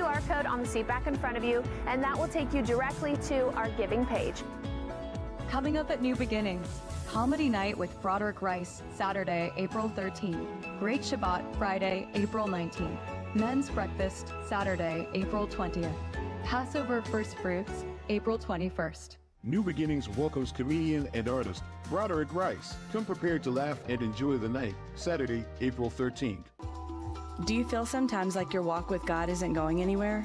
QR code on the seat back in front of you, and that will take you directly to our giving page. Coming up at New Beginnings, Comedy Night with Broderick Rice, Saturday, April 13th. Great Shabbat, Friday, April 19th. Men's Breakfast, Saturday, April 20th. Passover First Fruits, April 21st. New Beginnings welcomes comedian and artist Broderick Rice. Come prepared to laugh and enjoy the night, Saturday, April 13th. Do you feel sometimes like your walk with God isn't going anywhere?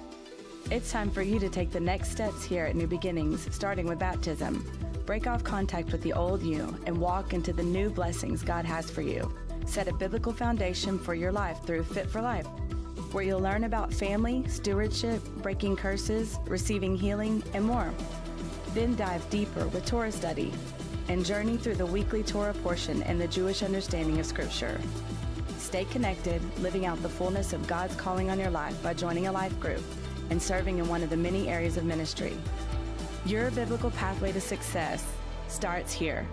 It's time for you to take the next steps here at New Beginnings, starting with baptism. Break off contact with the old you and walk into the new blessings God has for you. Set a biblical foundation for your life through Fit for Life, where you'll learn about family, stewardship, breaking curses, receiving healing, and more. Then dive deeper with Torah study and journey through the weekly Torah portion and the Jewish understanding of Scripture. Stay connected, living out the fullness of God's calling on your life by joining a life group and serving in one of the many areas of ministry. Your biblical pathway to success starts here.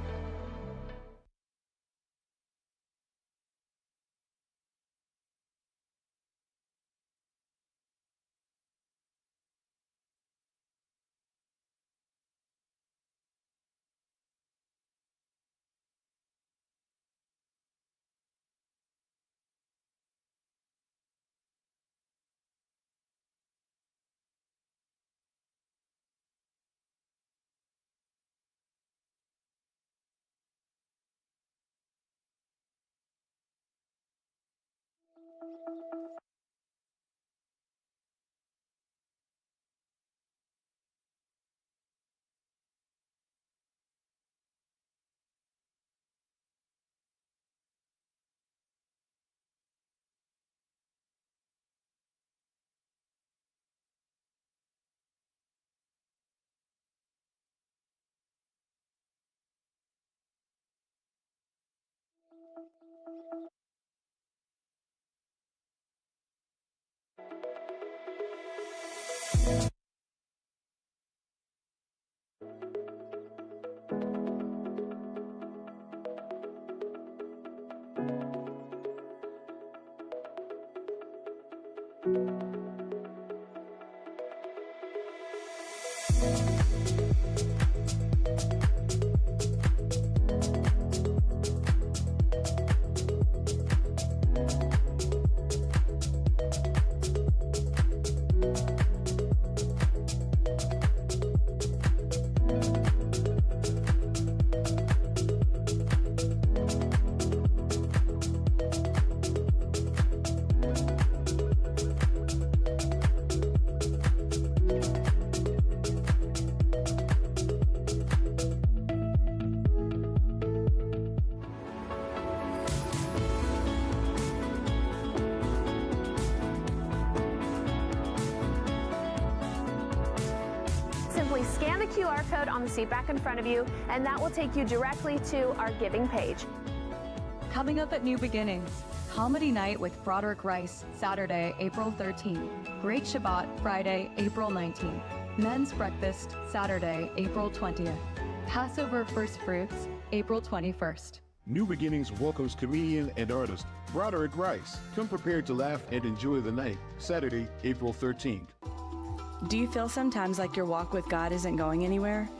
Simply scan the QR code on the seat back in front of you, and that will take you directly to our giving page. Coming up at New Beginnings, Comedy Night with Broderick Rice, Saturday, April 13th. Great Shabbat, Friday, April 19th. Men's Breakfast, Saturday, April 20th. Passover First Fruits, April 21st. New Beginnings welcomes comedian and artist Broderick Rice. Come prepared to laugh and enjoy the night, Saturday, April 13th. Do you feel sometimes like your walk with God isn't going anywhere?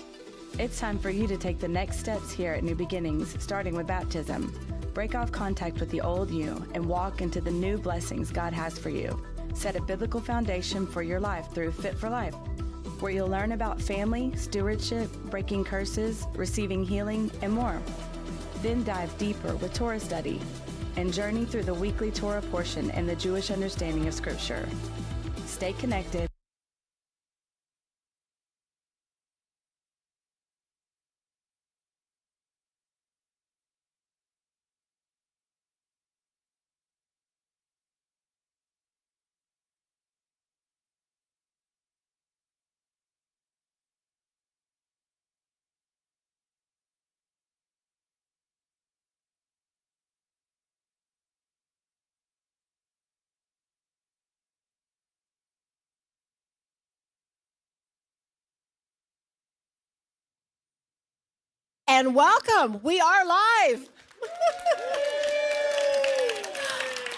It's time for you to take the next steps here at New Beginnings, starting with baptism. Break off contact with the old you and walk into the new blessings God has for you. Set a biblical foundation for your life through Fit for Life, where you'll learn about family, stewardship, breaking curses, receiving healing, and more. Then dive deeper with Torah study and journey through the weekly Torah portion and the Jewish understanding of Scripture. Stay connected. And welcome, we are live.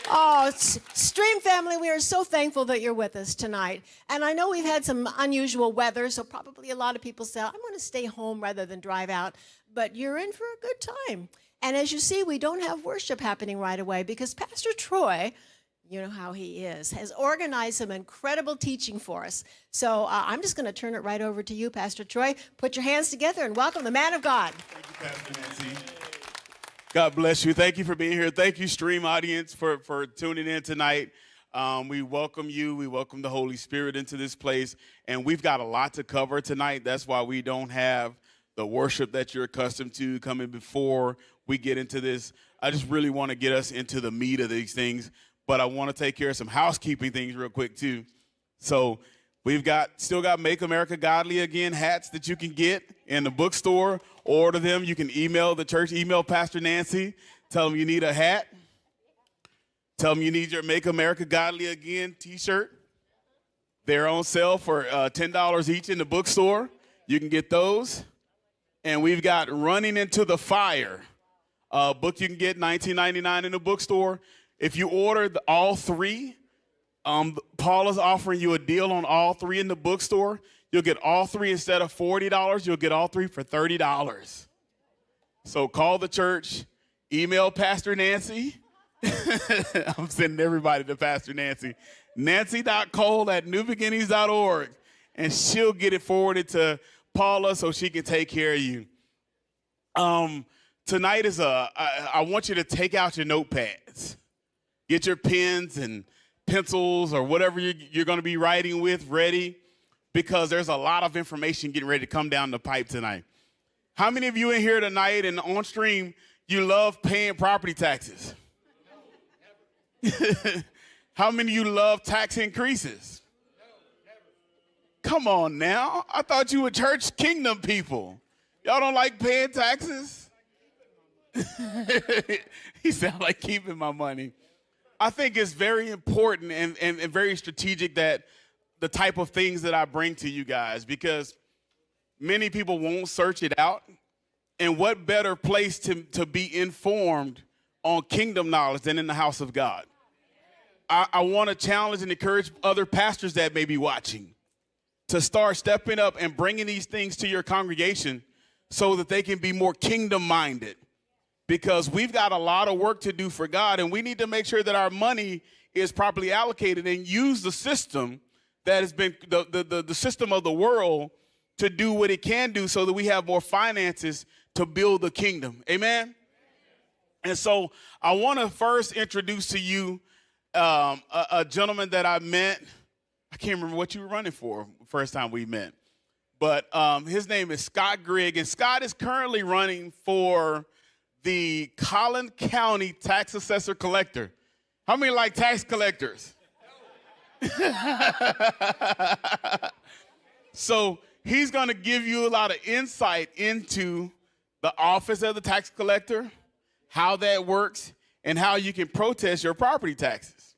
Oh, Stream family, we are so thankful that you're with us tonight. And I know we've had some unusual weather, so probably a lot of people say, I'm going to stay home rather than drive out. But you're in for a good time. And as you see, we don't have worship happening right away because Pastor Troy, you know how he is, has organized some incredible teaching for us. So I'm just going to turn it right over to you, Pastor Troy. Put your hands together and welcome the man of God. Thank you, Pastor Nancy. God bless you. Thank you for being here. Thank you, Stream audience, for tuning in tonight. We welcome you. We welcome the Holy Spirit into this place. And we've got a lot to cover tonight. That's why we don't have the worship that you're accustomed to coming before we get into this. I just really want to get us into the meat of these things. But I want to take care of some housekeeping things real quick, too. So we've still got Make America Godly Again hats that you can get in the bookstore. Order them. You can email the church. Email Pastor Nancy. Tell them you need a hat. Tell them you need your Make America Godly Again t-shirt. They're on sale for $10 each in the bookstore. You can get those. And we've got Running Into the Fire, a book you can get $19.99 in the bookstore. If you order all three, Paul is offering you a deal on all three in the bookstore. You'll get all three instead of $40. You'll get all three for $30. So call the church, email Pastor Nancy. I'm sending everybody to Pastor Nancy. Nancy.cole@newbeginnings.org. And she'll get it forwarded to Paula so she can take care of you. Tonight I want you to take out your notepads. Get your pens and pencils or whatever you're going to be writing with ready, because there's a lot of information getting ready to come down the pipe tonight. How many of you in here tonight and on stream, you love paying property taxes? How many of you love tax increases? Come on now. I thought you were church kingdom people. Y'all don't like paying taxes? He sounds like keeping my money. I think it's very important and very strategic that the type of things that I bring to you guys, because many people won't search it out. And what better place to be informed on kingdom knowledge than in the house of God? I want to challenge and encourage other pastors that may be watching to start stepping up and bringing these things to your congregation so that they can be more kingdom-minded. Because we've got a lot of work to do for God, and we need to make sure that our money is properly allocated and use the system that has been the system of the world to do what it can do so that we have more finances to build the kingdom. Amen? And so I want to first introduce to you a gentleman that I met. I can't remember what you were running for the first time we met. But his name is Scott Grigg, and Scott is currently running for the Collin County Tax Assessor Collector. How many like tax collectors? So he's going to give you a lot of insight into the office of the tax collector, how that works, and how you can protest your property taxes.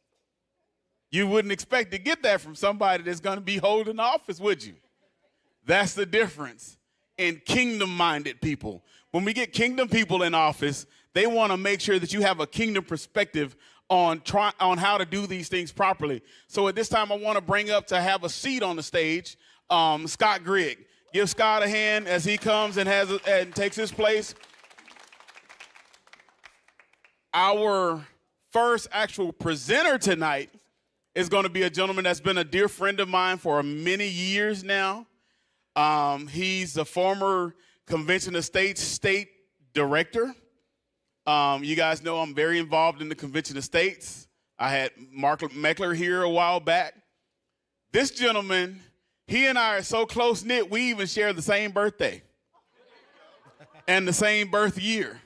You wouldn't expect to get that from somebody that's going to be holding office, would you? That's the difference in kingdom-minded people. When we get kingdom people in office, they want to make sure that you have a kingdom perspective on how to do these things properly. So at this time, I want to bring up to have a seat on the stage, Scott Grigg. Give Scott a hand as he comes and takes his place. Our first actual presenter tonight is going to be a gentleman that's been a dear friend of mine for many years now. He's a former Convention of States state director. You guys know I'm very involved in the Convention of States. I had Mark Meckler here a while back. This gentleman, he and I are so close-knit, we even share the same birthday and the same birth year.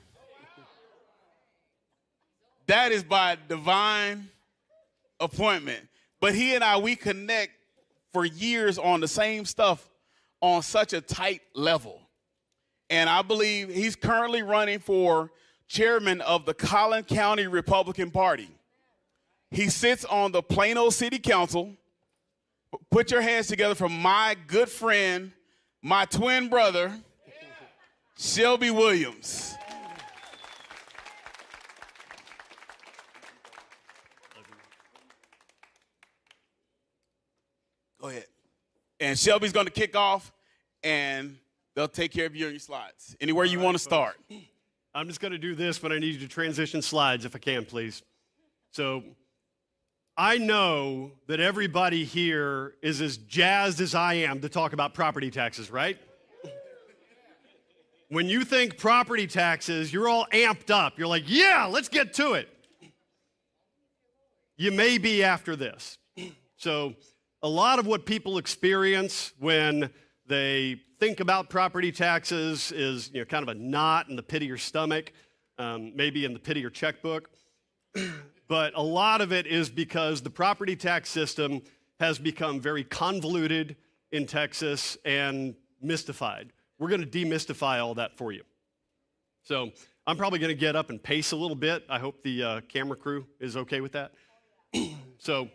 That is by divine appointment. But he and I, we connect for years on the same stuff on such a tight level. And I believe he's currently running for chairman of the Collin County Republican Party. He sits on the Plano City Council. Put your hands together for my good friend, my twin brother, Shelby Williams. Go ahead. And Shelby's going to kick off, and they'll take care of you on your slides. Anywhere you want to start. I'm just going to do this, but I need you to transition slides if I can, please. So I know that everybody here is as jazzed as I am to talk about property taxes, right? When you think property taxes, you're all amped up. You're like, yeah, let's get to it. You may be after this. So a lot of what people experience when they think about property taxes is, kind of a knot in the pit of your stomach, maybe in the pit of your checkbook. But a lot of it is because the property tax system has become very convoluted in Texas and mystified. We're going to demystify all that for you. So I'm probably going to get up and pace a little bit. I hope the camera crew is okay with that. So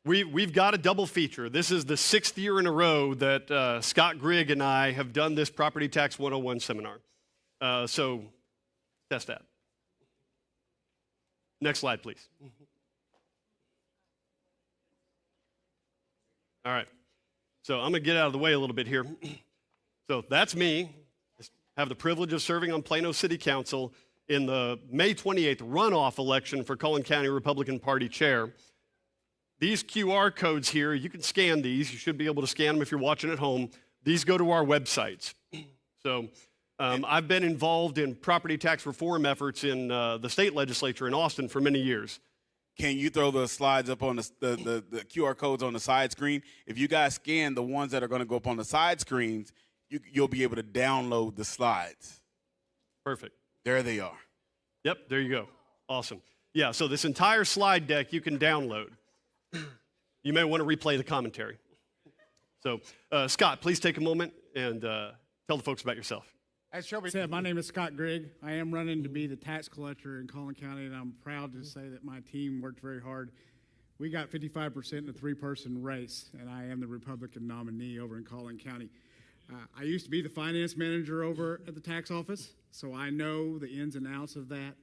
we've got a double feature. This is the 6th year in a row that Scott Grigg and I have done this Property Tax 101 seminar. So test that. Next slide, please. All right. So I'm going to get out of the way a little bit here. So that's me. I have the privilege of serving on Plano City Council in the May 28th runoff election for Collin County Republican Party chair. These QR codes here, you can scan these. You should be able to scan them if you're watching at home. These go to our websites. So I've been involved in property tax reform efforts in the state legislature in Austin for many years. Can you throw the slides up on the QR codes on the side screen? If you guys scan the ones that are going to go up on the side screens, you'll be able to download the slides. Perfect. There they are. Yep, there you go. Awesome. Yeah, so this entire slide deck you can download. You may want to replay the commentary. So, Scott, please take a moment and tell the folks about yourself. As Shelby said, my name is Scott Grigg. I am running to be the tax collector in Collin County, and I'm proud to say that my team worked very hard. We got 55% in a 3-person race, and I am the Republican nominee over in Collin County. I used to be the finance manager over at the tax office, so I know the ins and outs of that.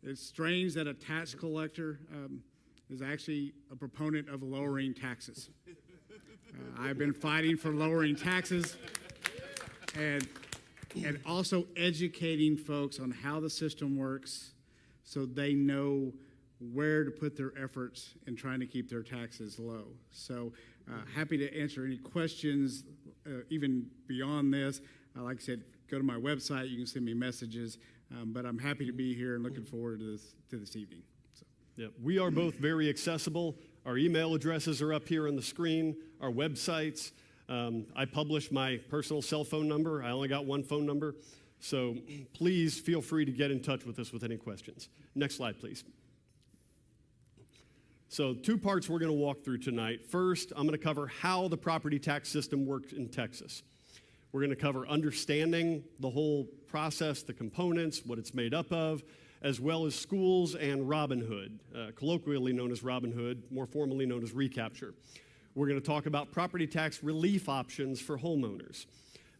It's strange that a tax collector is actually a proponent of lowering taxes. I've been fighting for lowering taxes and also educating folks on how the system works so they know where to put their efforts in trying to keep their taxes low. So happy to answer any questions even beyond this. Like I said, go to my website, you can send me messages, but I'm happy to be here and looking forward to this evening. So. Yeah, we are both very accessible. Our email addresses are up here on the screen, our websites. I publish my personal cell phone number. I only got one phone number. So please feel free to get in touch with us with any questions. Next slide, please. So 2 parts we're going to walk through tonight. First, I'm going to cover how the property tax system works in Texas. We're going to cover understanding the whole process, the components, what it's made up of, as well as schools and Robin Hood, colloquially known as Robin Hood, more formally known as recapture. We're going to talk about property tax relief options for homeowners,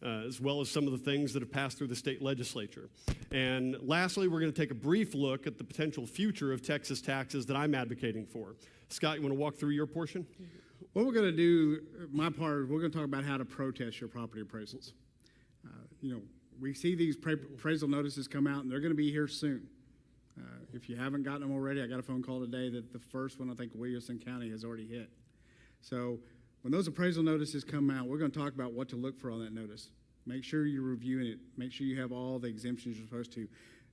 as well as some of the things that have passed through the state legislature. And lastly, we're going to take a brief look at the potential future of Texas taxes that I'm advocating for. Scott, you want to walk through your portion? What we're going to do, my part, we're going to talk about how to protest your property appraisals. We see these appraisal notices come out, and they're going to be here soon. If you haven't gotten them already, I got a phone call today that the first one, I think, Williamson County has already hit. So when those appraisal notices come out, we're going to talk about what to look for on that notice. Make sure you're reviewing it. Make sure you have all the exemptions you're supposed to.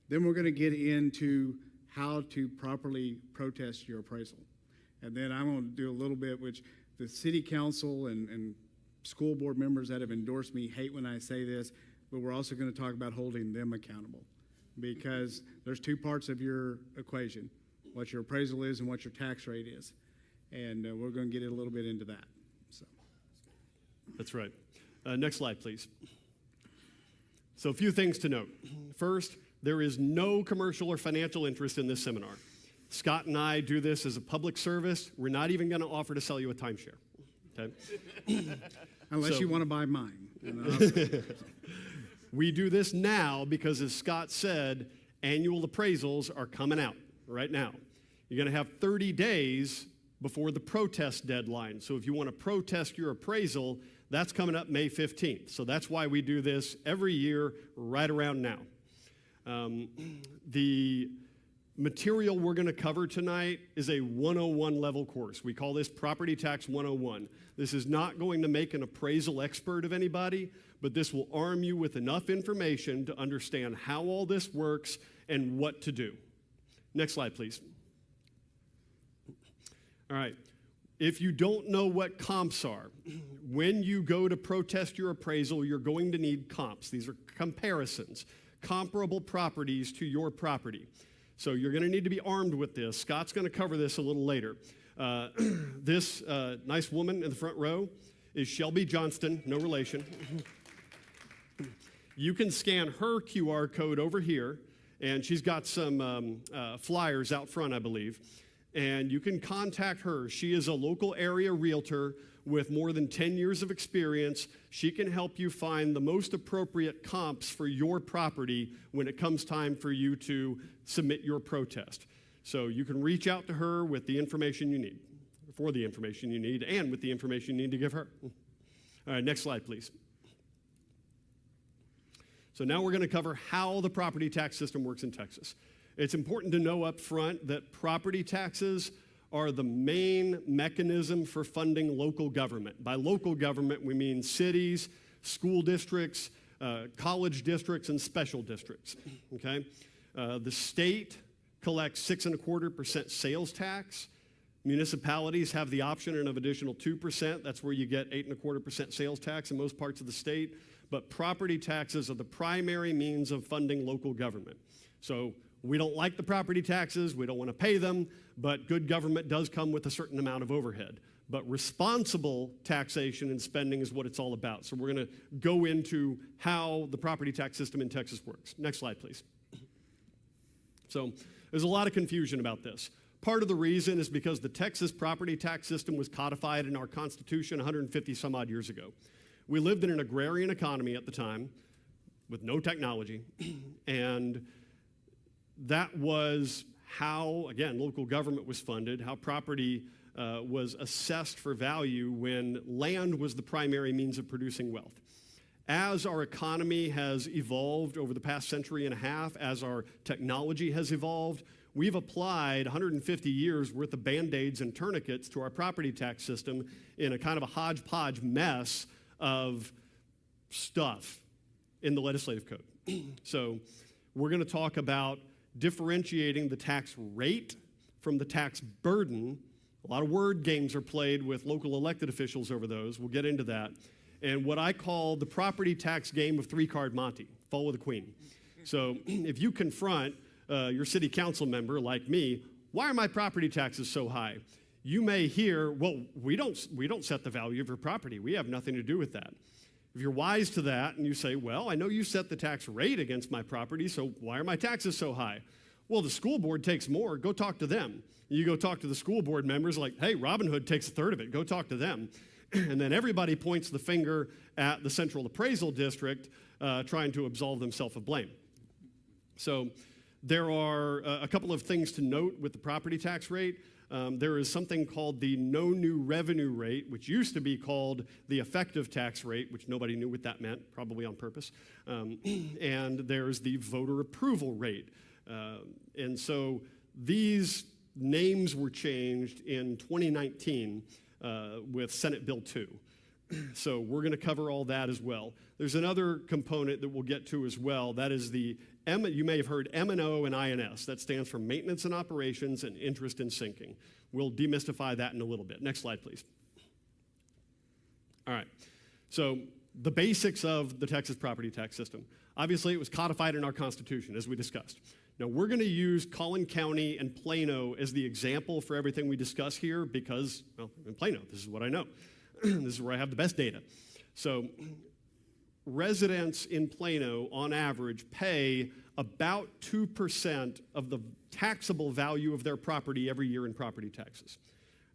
Then we're going to get into how to properly protest your appraisal. And then I'm going to do a little bit, which the city council and school board members that have endorsed me hate when I say this, but we're also going to talk about holding them accountable. Because there's 2 parts of your equation, what your appraisal is and what your tax rate is. And we're going to get a little bit into that. So. That's right. Next slide, please. So a few things to note. First, there is no commercial or financial interest in this seminar. Scott and I do this as a public service. We're not even going to offer to sell you a timeshare. Okay? Unless you want to buy mine. We do this now because, as Scott said, annual appraisals are coming out right now. You're going to have 30 days before the protest deadline. So if you want to protest your appraisal, that's coming up May 15th. So that's why we do this every year right around now. The material we're going to cover tonight is a 101 level course. We call this Property Tax 101. This is not going to make an appraisal expert of anybody, but this will arm you with enough information to understand how all this works and what to do. Next slide, please. All right. If you don't know what comps are, when you go to protest your appraisal, you're going to need comps. These are comparisons, comparable properties to your property. So you're going to need to be armed with this. Scott's going to cover this a little later. This nice woman in the front row is Shelby Johnston, no relation. You can scan her QR code over here, and she's got some flyers out front, I believe. And you can contact her. She is a local area realtor with more than 10 years of experience. She can help you find the most appropriate comps for your property when it comes time for you to submit your protest. So you can reach out to her with the information you need, for the information you need, and with the information you need to give her. All right, next slide, please. So now we're going to cover how the property tax system works in Texas. It's important to know up front that property taxes are the main mechanism for funding local government. By local government, we mean cities, school districts, college districts, and special districts, okay? The state collects 6.25% sales tax. Municipalities have the option of additional 2%. That's where you get 8.25% sales tax in most parts of the state. But property taxes are the primary means of funding local government. So we don't like the property taxes, we don't want to pay them, but good government does come with a certain amount of overhead. But responsible taxation and spending is what it's all about. So we're going to go into how the property tax system in Texas works. Next slide, please. So there's a lot of confusion about this. Part of the reason is because the Texas property tax system was codified in our Constitution 150 some odd years ago. We lived in an agrarian economy at the time with no technology, and that was how, again, local government was funded, how property was assessed for value when land was the primary means of producing wealth. As our economy has evolved over the past century and a half, as our technology has evolved, we've applied 150 years worth of Band-Aids and tourniquets to our property tax system in a kind of a hodgepodge mess of stuff in the legislative code. So we're going to talk about differentiating the tax rate from the tax burden. A lot of word games are played with local elected officials over those. We'll get into that. And what I call the property tax game of three-card Monte, follow the queen. So if you confront your city council member like me, why are my property taxes so high? You may hear, well, we don't set the value of your property. We have nothing to do with that. If you're wise to that and you say, well, I know you set the tax rate against my property, so why are my taxes so high? Well, the school board takes more. Go talk to them. You go talk to the school board members like, hey, Robin Hood takes a third of it. Go talk to them. And then everybody points the finger at the Central Appraisal District trying to absolve themselves of blame. So there are a couple of things to note with the property tax rate. There is something called the no new revenue rate, which used to be called the effective tax rate, which nobody knew what that meant, probably on purpose. And there's the voter approval rate. And so these names were changed in 2019 with Senate Bill 2. So we're going to cover all that as well. There's another component that we'll get to as well. That is the you may have heard M&O and INS. That stands for Maintenance and Operations and Interest in Sinking. We'll demystify that in a little bit. Next slide, please. All right. So the basics of the Texas property tax system. Obviously, it was codified in our Constitution, as we discussed. Now, we're going to use Collin County and Plano as the example for everything we discuss here because, well, in Plano, this is what I know. This is where I have the best data. So residents in Plano, on average, pay about 2% of the taxable value of their property every year in property taxes.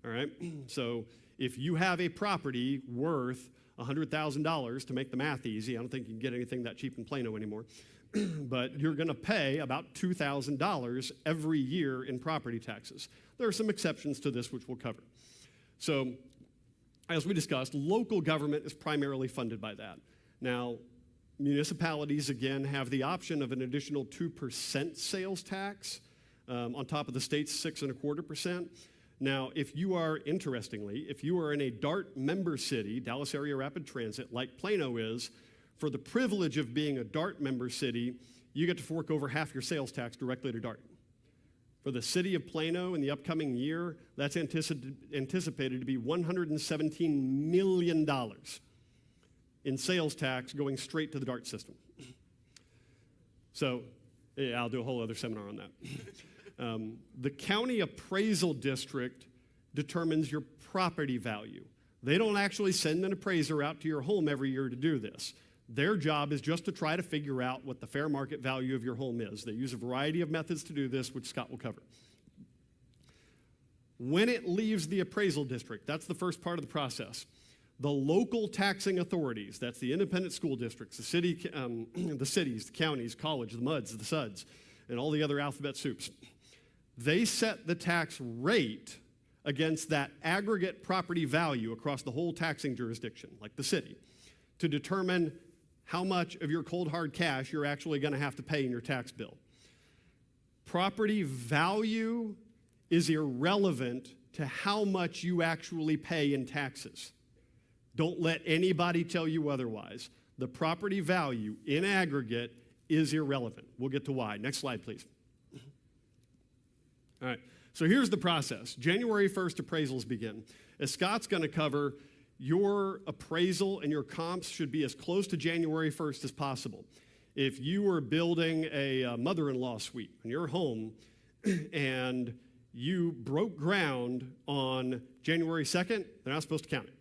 All right? So if you have a property worth $100,000, to make the math easy, I don't think you can get anything that cheap in Plano anymore, but you're going to pay about $2,000 every year in property taxes. There are some exceptions to this, which we'll cover. So, as we discussed, local government is primarily funded by that. Now, municipalities, again, have the option of an additional 2% sales tax on top of the state's 6.25%. Now, if you are, interestingly, if you are in a DART member city, Dallas Area Rapid Transit, like Plano is, for the privilege of being a DART member city, you get to fork over half your sales tax directly to DART. For the city of Plano in the upcoming year, that's anticipated to be $117 million in sales tax going straight to the DART system. So, yeah, I'll do a whole other seminar on that. The county appraisal district determines your property value. They don't actually send an appraiser out to your home every year to do this. Their job is just to try to figure out what the fair market value of your home is. They use a variety of methods to do this, which Scott will cover. When it leaves the appraisal district, that's the first part of the process. The local taxing authorities, that's the independent school districts, the cities, the counties, college, the MUDs, the SUDs, and all the other alphabet soups, they set the tax rate against that aggregate property value across the whole taxing jurisdiction, like the city, to determine how much of your cold hard cash you're actually going to have to pay in your tax bill. Property value is irrelevant to how much you actually pay in taxes. Don't let anybody tell you otherwise. The property value in aggregate is irrelevant. We'll get to why. Next slide, please. All right, so here's the process. January 1st, appraisals begin. As Scott's going to cover, your appraisal and your comps should be as close to January 1st as possible. If you were building a mother-in-law suite in your home and you broke ground on January 2nd, they're not supposed to count it,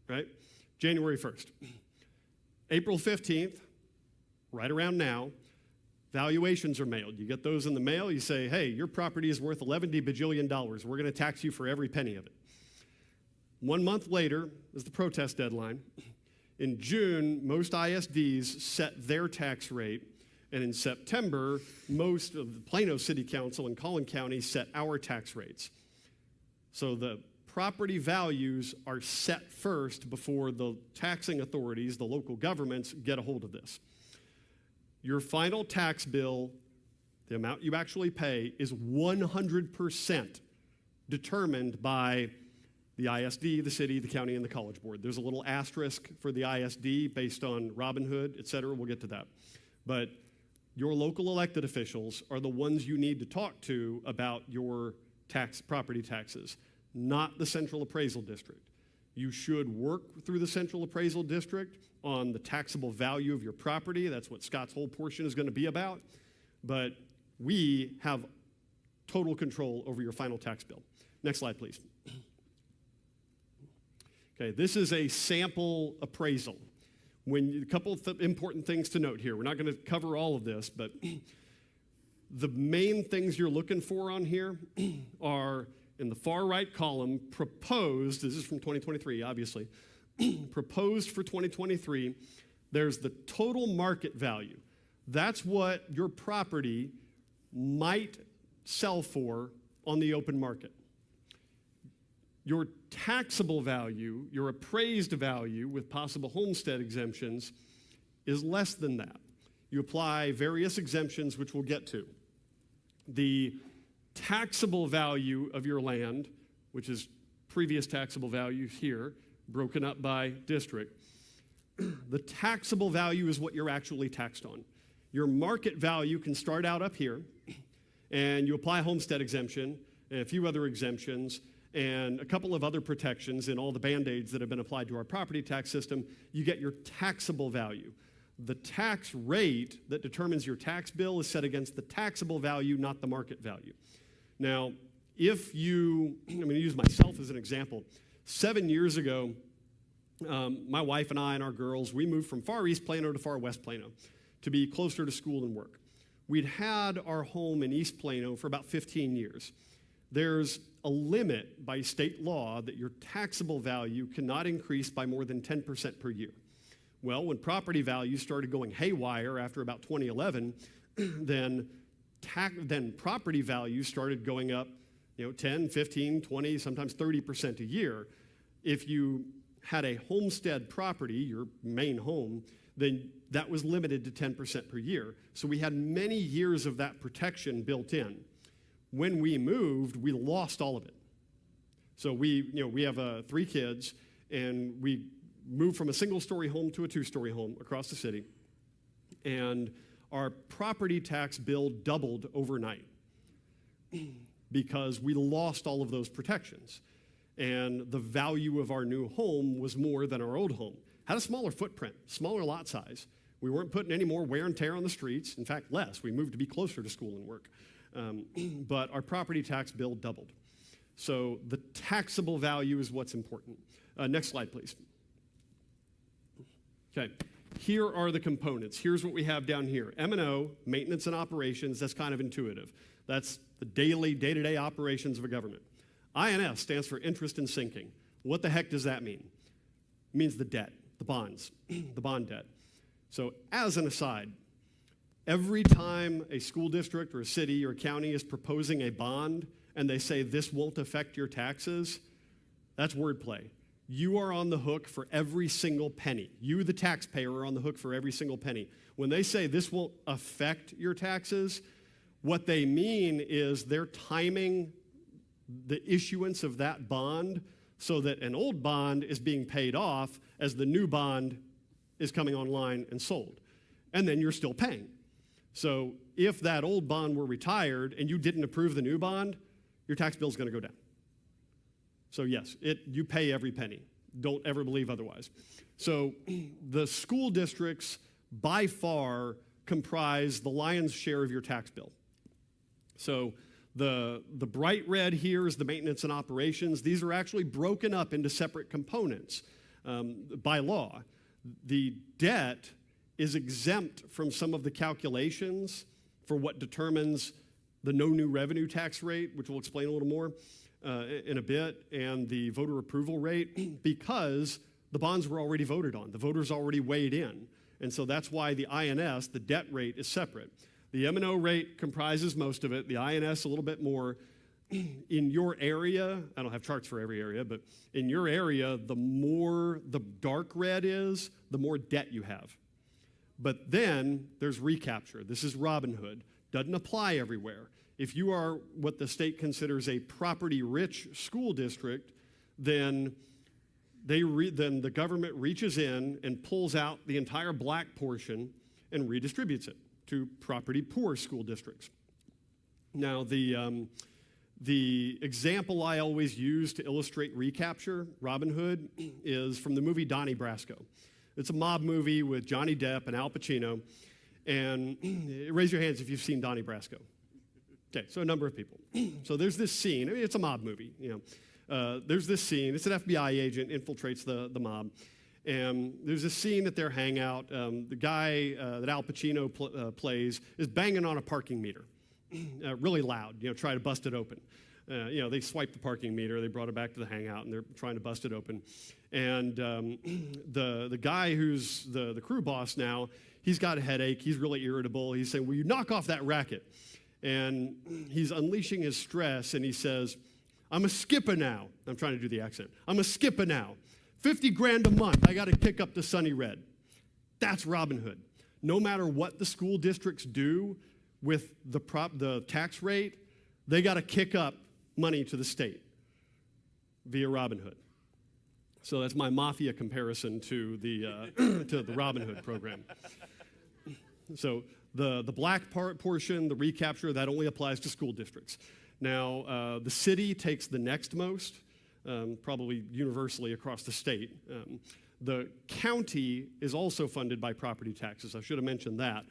right? January 1st. April 15th, right around now, valuations are mailed. You get those in the mail, you say, hey, your property is worth $11 bajillion. We're going to tax you for every penny of it. 1 month later is the protest deadline. In June, most ISDs set their tax rate, and in September, most of the Plano City Council and Collin County set our tax rates. So the property values are set first before the taxing authorities, the local governments, get a hold of this. Your final tax bill, the amount you actually pay, is 100% determined by the ISD, the city, the county, and the college board. There's a little asterisk for the ISD based on Robin Hood, et cetera. We'll get to that. But your local elected officials are the ones you need to talk to about your property taxes, not the central appraisal district. You should work through the central appraisal district on the taxable value of your property. That's what Scott's whole portion is going to be about. But we have total control over your final tax bill. Next slide, please. Okay, this is a sample appraisal. A couple of important things to note here. We're not going to cover all of this, but the main things you're looking for on here are in the far right column, proposed, this is from 2023, obviously, proposed for 2023, there's the total market value. That's what your property might sell for on the open market. Your taxable value, your appraised value with possible homestead exemptions, is less than that. You apply various exemptions, which we'll get to. The taxable value of your land, which is previous taxable value here, broken up by district, the taxable value is what you're actually taxed on. Your market value can start out up here, and you apply a homestead exemption and a few other exemptions and a couple of other protections in all the Band-Aids that have been applied to our property tax system. You get your taxable value. The tax rate that determines your tax bill is set against the taxable value, not the market value. Now, if you, I'm going to use myself as an example. 7 years ago, my wife and I and our girls, we moved from far east Plano to far west Plano to be closer to school and work. We'd had our home in East Plano for about 15 years. There's a limit by state law that your taxable value cannot increase by more than 10% per year. Well, when property values started going haywire after about 2011, then property values started going up, 10, 15, 20, sometimes 30% a year. If you had a homestead property, your main home, then that was limited to 10% per year. So we had many years of that protection built in. When we moved, we lost all of it. So we have 3 kids, and we moved from a single-story home to a 2-story home across the city, and our property tax bill doubled overnight because we lost all of those protections. And the value of our new home was more than our old home. Had a smaller footprint, smaller lot size. We weren't putting any more wear and tear on the streets. In fact, less. We moved to be closer to school and work. But our property tax bill doubled. So the taxable value is what's important. Next slide, please. Okay, here are the components. Here's what we have down here. M&O, maintenance and operations, that's kind of intuitive. That's the daily, day-to-day operations of a government. INS stands for interest and sinking. What the heck does that mean? It means the debt, the bonds, the bond debt. So as an aside, every time a school district or a city or a county is proposing a bond and they say this won't affect your taxes, that's wordplay. You are on the hook for every single penny. You, the taxpayer, are on the hook for every single penny. When they say this won't affect your taxes, what they mean is they're timing the issuance of that bond so that an old bond is being paid off as the new bond is coming online and sold. And then you're still paying. So if that old bond were retired and you didn't approve the new bond, your tax bill is going to go down. So yes, you pay every penny. Don't ever believe otherwise. So the school districts by far comprise the lion's share of your tax bill. So the bright red here is the maintenance and operations. These are actually broken up into separate components by law. The debt is exempt from some of the calculations for what determines the no new revenue tax rate, which we'll explain a little more in a bit, and the voter approval rate, because the bonds were already voted on. The voters already weighed in. And so that's why the INS, the debt rate, is separate. The M&O rate comprises most of it, the INS a little bit more. In your area, I don't have charts for every area, but in your area, the more the dark red is, the more debt you have. But then there's recapture. This is Robin Hood. Doesn't apply everywhere. If you are what the state considers a property-rich school district, then the government reaches in and pulls out the entire black portion and redistributes it to property-poor school districts. Now, the example I always use to illustrate recapture, Robin Hood, is from the movie Donnie Brasco. It's a mob movie with Johnny Depp and Al Pacino. And raise your hands if you've seen Donnie Brasco. Okay, so a number of people. So there's this scene. I mean, it's a mob movie. There's this scene. It's an FBI agent infiltrates the mob. And there's a scene at their hangout. The guy that Al Pacino plays is banging on a parking meter, really loud, try to bust it open. They swiped the parking meter, they brought it back to the hangout, and they're trying to bust it open. And the guy who's the crew boss now, he's got a headache, he's really irritable. He's saying, will you knock off that racket? And he's unleashing his stress, and he says, I'm a skipper now. I'm trying to do the accent. I'm a skipper now. 50 grand a month, I got to kick up to Sunny Red. That's Robin Hood. No matter what the school districts do with the tax rate, they got to kick up money to the state via Robin Hood. So that's my mafia comparison to the Robin Hood program. So the black portion, the recapture, that only applies to school districts. Now, the city takes the next most, probably universally across the state. The county is also funded by property taxes. I should have mentioned that.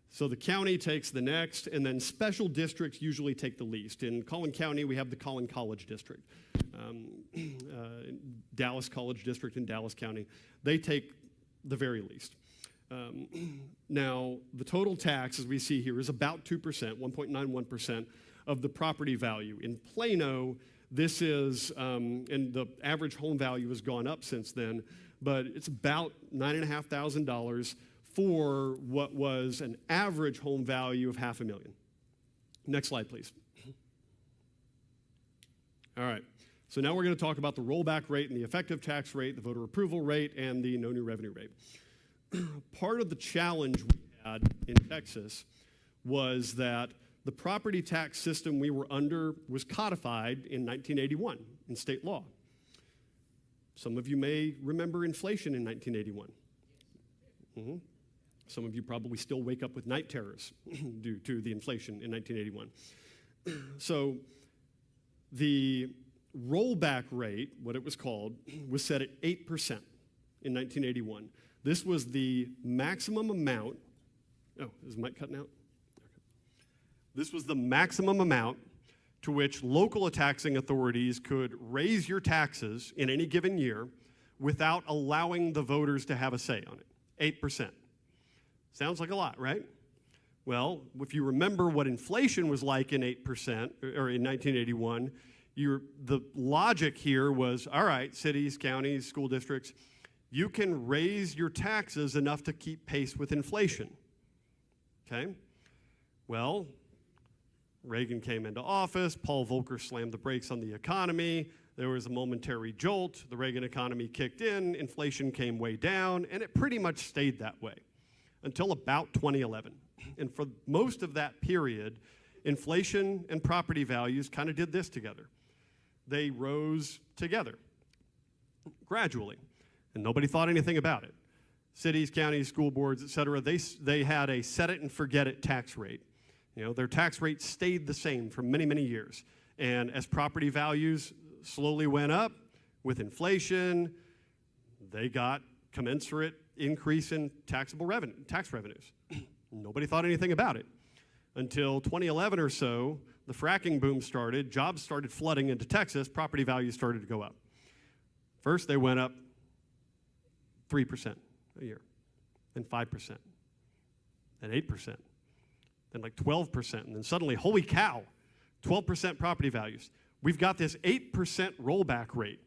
So the county takes the next, and then special districts usually take the least. In Collin County, we have the Collin College District. Dallas College District in Dallas County, they take the very least. Now, the total tax, as we see here, is about 2%, 1.91% of the property value. In Plano, This is, and the average home value has gone up since then, but it's about $9,500 for what was an average home value of $500,000. Next slide, please. All right, so now we're going to talk about the rollback rate and the effective tax rate, the voter approval rate, and the no new revenue rate. Part of the challenge we had in Texas was that the property tax system we were under was codified in 1981 in state law. Some of you may remember inflation in 1981. Mm-hmm. Some of you probably still wake up with night terrors due to the inflation in 1981. So the rollback rate, what it was called, was set at 8% in 1981. This was the maximum amount. Oh, is the mic cutting out? Okay. This was the maximum amount to which local taxing authorities could raise your taxes in any given year without allowing the voters to have a say on it. 8%. Sounds like a lot, right? Well, if you remember what inflation was like in 8%, or in 1981, the logic here was, all right, cities, counties, school districts, you can raise your taxes enough to keep pace with inflation. Okay? Well, Reagan came into office, Paul Volcker slammed the brakes on the economy, there was a momentary jolt, the Reagan economy kicked in, inflation came way down, and it pretty much stayed that way until about 2011. And for most of that period, inflation and property values kind of did this together. They rose together, gradually, and nobody thought anything about it. Cities, counties, school boards, et cetera, they had a set it and forget it tax rate. You know, their tax rate stayed the same for many, many years. And as property values slowly went up with inflation, they got commensurate increase in tax revenues. Nobody thought anything about it. Until 2011 or so, the fracking boom started, jobs started flooding into Texas, property values started to go up. First, they went up 3% a year, then 5%, then 8%, then like 12%, and then suddenly, holy cow, 12% property values. We've got this 8% rollback rate.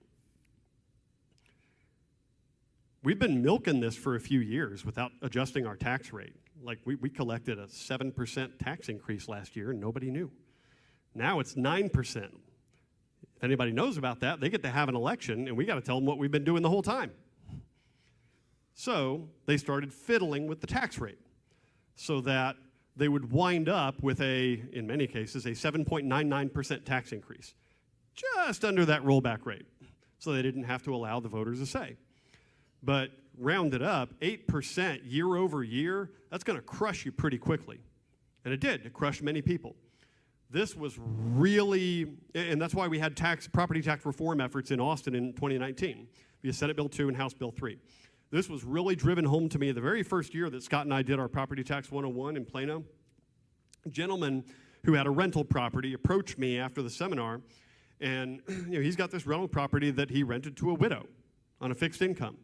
We've been milking this for a few years without adjusting our tax rate. Like we collected a 7% tax increase last year and nobody knew. Now it's 9%. If anybody knows about that, they get to have an election and we got to tell them what we've been doing the whole time. So they started fiddling with the tax rate so that they would wind up with in many cases, a 7.99% tax increase, just under that rollback rate. So they didn't have to allow the voters a say. But rounded up, 8% year over year, that's going to crush you pretty quickly. And it did. It crushed many people. This was really, and that's why we had property tax reform efforts in Austin in 2019 via Senate Bill 2 and House Bill 3. This was really driven home to me the very first year that Scott and I did our Property Tax 101 in Plano. A gentleman who had a rental property approached me after the seminar, and he's got this rental property that he rented to a widow on a fixed income.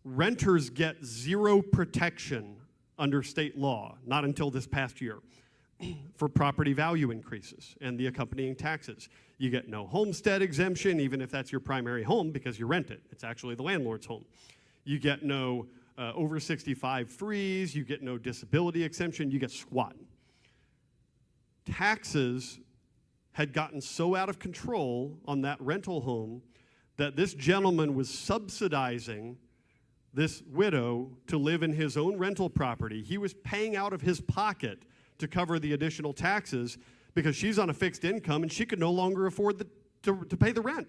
Renters get zero protection under state law, not until this past year, for property value increases and the accompanying taxes. You get no homestead exemption, even if that's your primary home, because you rent it. It's actually the landlord's home. You get no over 65 freeze. You get no disability exemption. You get squat. Taxes had gotten so out of control on that rental home that this gentleman was subsidizing this widow to live in his own rental property. He was paying out of his pocket to cover the additional taxes because she's on a fixed income and she could no longer afford to pay the rent.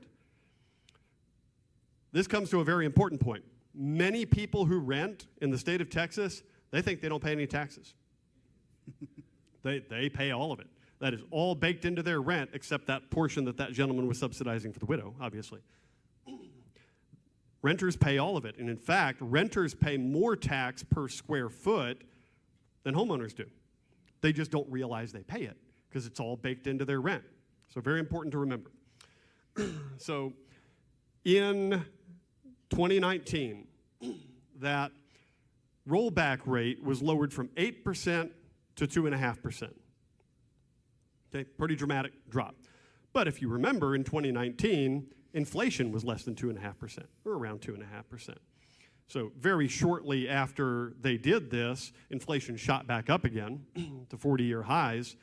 This comes to a very important point. Many people who rent in the state of Texas, they think they don't pay any taxes. They pay all of it. That is all baked into their rent except that portion that gentleman was subsidizing for the widow, obviously. Renters pay all of it. And in fact, renters pay more tax per square foot than homeowners do. They just don't realize they pay it because it's all baked into their rent. So very important to remember. So in 2019, that rollback rate was lowered from 8% to 2.5%. Okay, pretty dramatic drop. But if you remember, in 2019, inflation was less than 2.5%, or around 2.5%. So very shortly after they did this, inflation shot back up again to 40-year highs.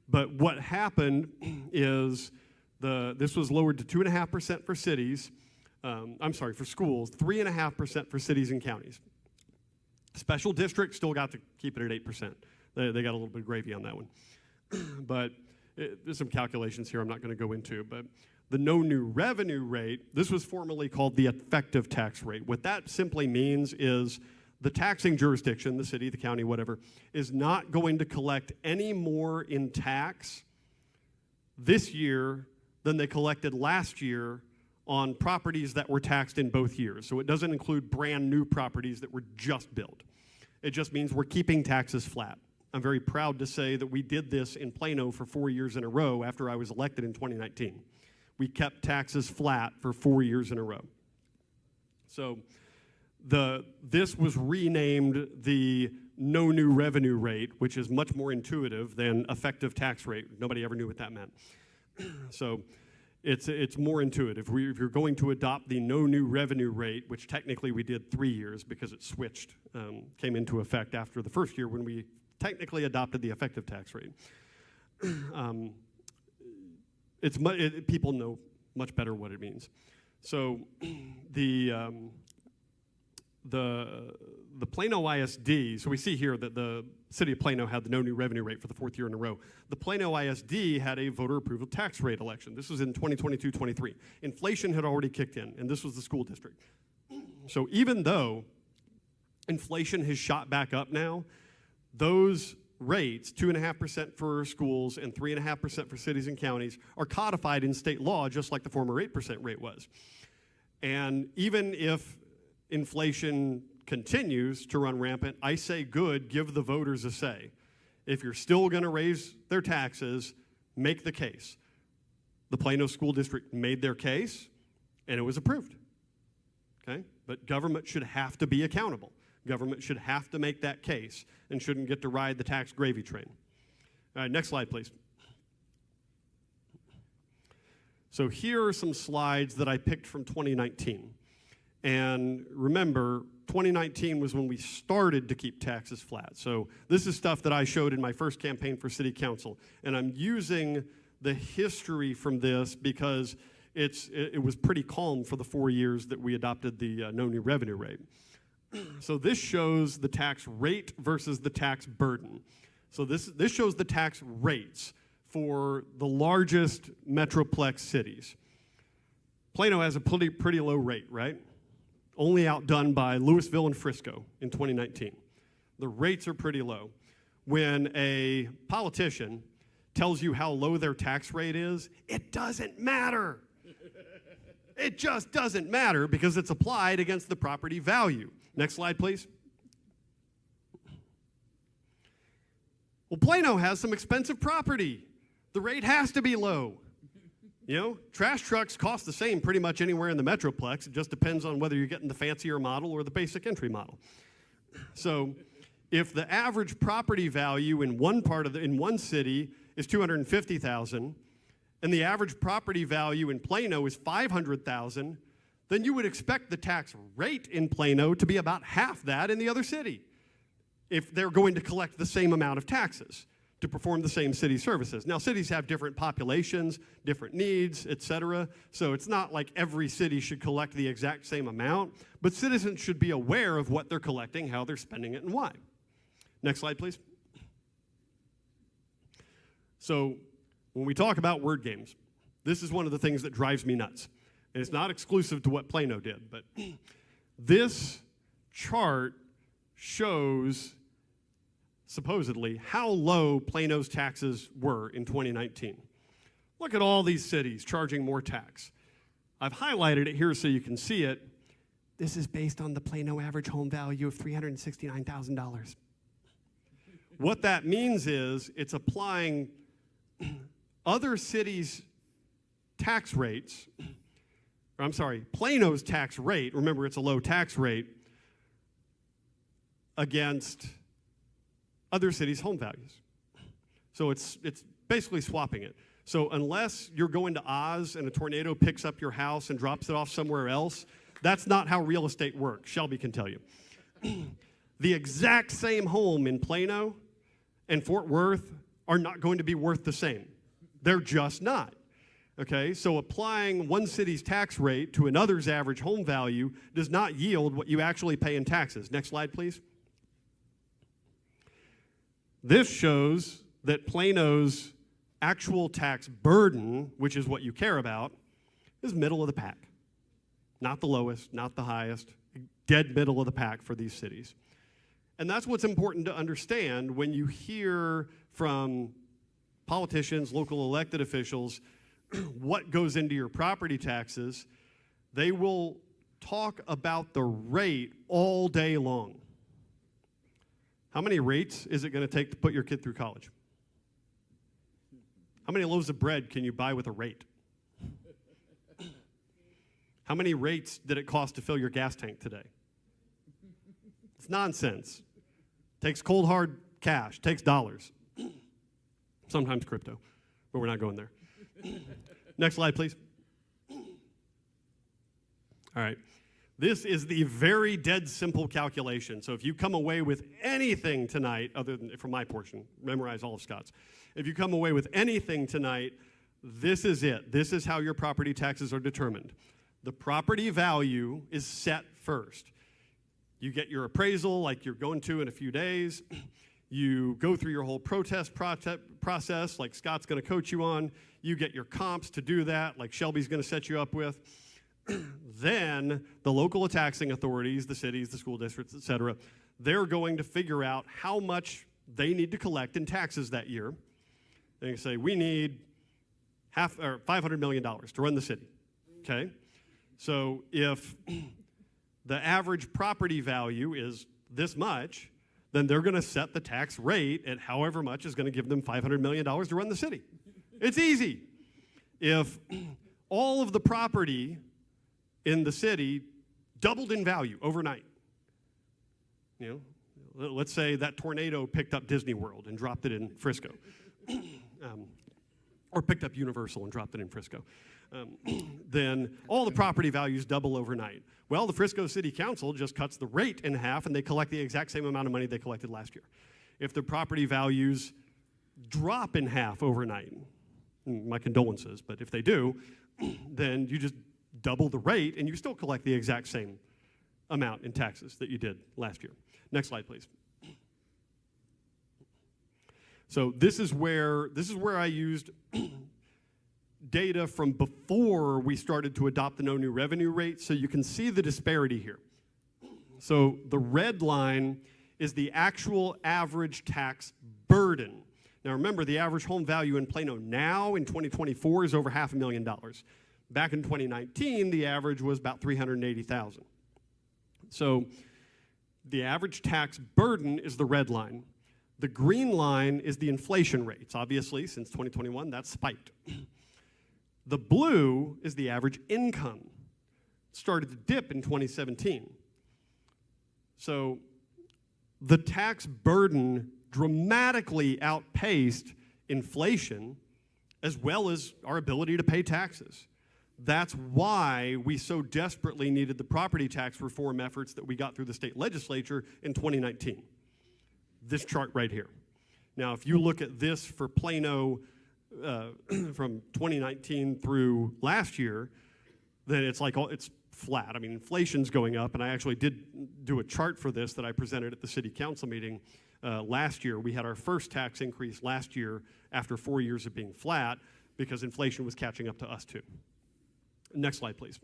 But what happened is this was lowered to 2.5% for cities. For schools, 3.5% for cities and counties. Special districts still got to keep it at 8%. They got a little bit of gravy on that one. But there's some calculations here I'm not going to go into. But the no new revenue rate, this was formerly called the effective tax rate. What that simply means is the taxing jurisdiction, the city, the county, whatever, is not going to collect any more in tax this year than they collected last year on properties that were taxed in both years. So it doesn't include brand new properties that were just built. It just means we're keeping taxes flat. I'm very proud to say that we did this in Plano for 4 years in a row after I was elected in 2019. We kept taxes flat for 4 years in a row. So this was renamed the no new revenue rate, which is much more intuitive than effective tax rate. Nobody ever knew what that meant. So it's more intuitive. If you're going to adopt the no new revenue rate, which technically we did 3 years because it switched, came into effect after the first year when we technically adopted the effective tax rate. People know much better what it means. So the Plano ISD, so we see here that the city of Plano had the no new revenue rate for the 4th year in a row. The Plano ISD had a voter approval tax rate election. This was in 2022-23. Inflation had already kicked in, and this was the school district. So even though inflation has shot back up now, those rates, 2.5% for schools and 3.5% for cities and counties, are codified in state law just like the former 8% rate was. And even if inflation continues to run rampant, I say good, give the voters a say. If you're still going to raise their taxes, make the case. The Plano School District made their case, and it was approved. Okay? But government should have to be accountable. Government should have to make that case and shouldn't get to ride the tax gravy train. All right, next slide, please. So here are some slides that I picked from 2019. And remember, 2019 was when we started to keep taxes flat. So this is stuff that I showed in my first campaign for city council. And I'm using the history from this because it was pretty calm for the 4 years that we adopted the no new revenue rate. So this shows the tax rate versus the tax burden. So this shows the tax rates for the largest metroplex cities. Plano has a pretty low rate, right? Only outdone by Louisville and Frisco in 2019. The rates are pretty low. When a politician tells you how low their tax rate is, it doesn't matter. It just doesn't matter because it's applied against the property value. Next slide, please. Well, Plano has some expensive property. The rate has to be low. You know, trash trucks cost the same pretty much anywhere in the Metroplex. It just depends on whether you're getting the fancier model or the basic entry model. So if the average property value in one city is $250,000 and the average property value in Plano is $500,000, then you would expect the tax rate in Plano to be about half that in the other city if they're going to collect the same amount of taxes to perform the same city services. Now, cities have different populations, different needs, et cetera, so it's not like every city should collect the exact same amount, but citizens should be aware of what they're collecting, how they're spending it, and why. Next slide, please. So when we talk about word games, this is one of the things that drives me nuts. And it's not exclusive to what Plano did, but this chart shows supposedly how low Plano's taxes were in 2019. Look at all these cities charging more tax. I've highlighted it here so you can see it. This is based on the Plano average home value of $369,000. What that means is it's applying other cities' tax rates, Plano's tax rate, remember it's a low tax rate, against other cities' home values. So it's basically swapping it. So unless you're going to Oz and a tornado picks up your house and drops it off somewhere else, that's not how real estate works. Shelby can tell you. The exact same home in Plano and Fort Worth are not going to be worth the same. They're just not. Okay, so applying one city's tax rate to another's average home value does not yield what you actually pay in taxes. Next slide, please. This shows that Plano's actual tax burden, which is what you care about, is middle of the pack. Not the lowest, not the highest, dead middle of the pack for these cities. And that's what's important to understand when you hear from politicians, local elected officials, what goes into your property taxes. They will talk about the rate all day long. How many rates is it going to take to put your kid through college? How many loaves of bread can you buy with a rate? How many rates did it cost to fill your gas tank today? It's nonsense. Takes cold hard cash, takes dollars. Sometimes crypto, but we're not going there. Next slide, please. All right. This is the very dead simple calculation. So if you come away with anything tonight, other than from my portion, memorize all of Scott's. If you come away with anything tonight, this is it. This is how your property taxes are determined. The property value is set first. You get your appraisal like you're going to in a few days. You go through your whole process like Scott's going to coach you on. You get your comps to do that like Shelby's going to set you up with. Then the local taxing authorities, the cities, the school districts, et cetera, they're going to figure out how much they need to collect in taxes that year. They say, we need $500 million to run the city, okay? So if the average property value is this much, then they're going to set the tax rate at however much is going to give them $500 million to run the city. It's easy. If all of the property in the city doubled in value overnight, let's say that tornado picked up Disney World and dropped it in Frisco, or picked up Universal and dropped it in Frisco, then all the property values double overnight. Well, the Frisco City Council just cuts the rate in half and they collect the exact same amount of money they collected last year. If the property values drop in half overnight, my condolences, but if they do, then you just double the rate and you still collect the exact same amount in taxes that you did last year. Next slide, please. So this is where I used data from before we started to adopt the no new revenue rate, so you can see the disparity here. So the red line is the actual average tax burden. Now remember, the average home value in Plano now in 2024 is over $500,000. Back in 2019, the average was about $380,000. So the average tax burden is the red line. The green line is the inflation rates. Obviously, since 2021, that's spiked. The blue is the average income. It started to dip in 2017. So the tax burden dramatically outpaced inflation as well as our ability to pay taxes. That's why we so desperately needed the property tax reform efforts that we got through the state legislature in 2019. This chart right here. Now, if you look at this for Plano from 2019 through last year, then it's like it's flat. I mean, inflation's going up, and I actually did do a chart for this that I presented at the city council meeting last year. We had our first tax increase last year after 4 years of being flat because inflation was catching up to us too. Next slide, please.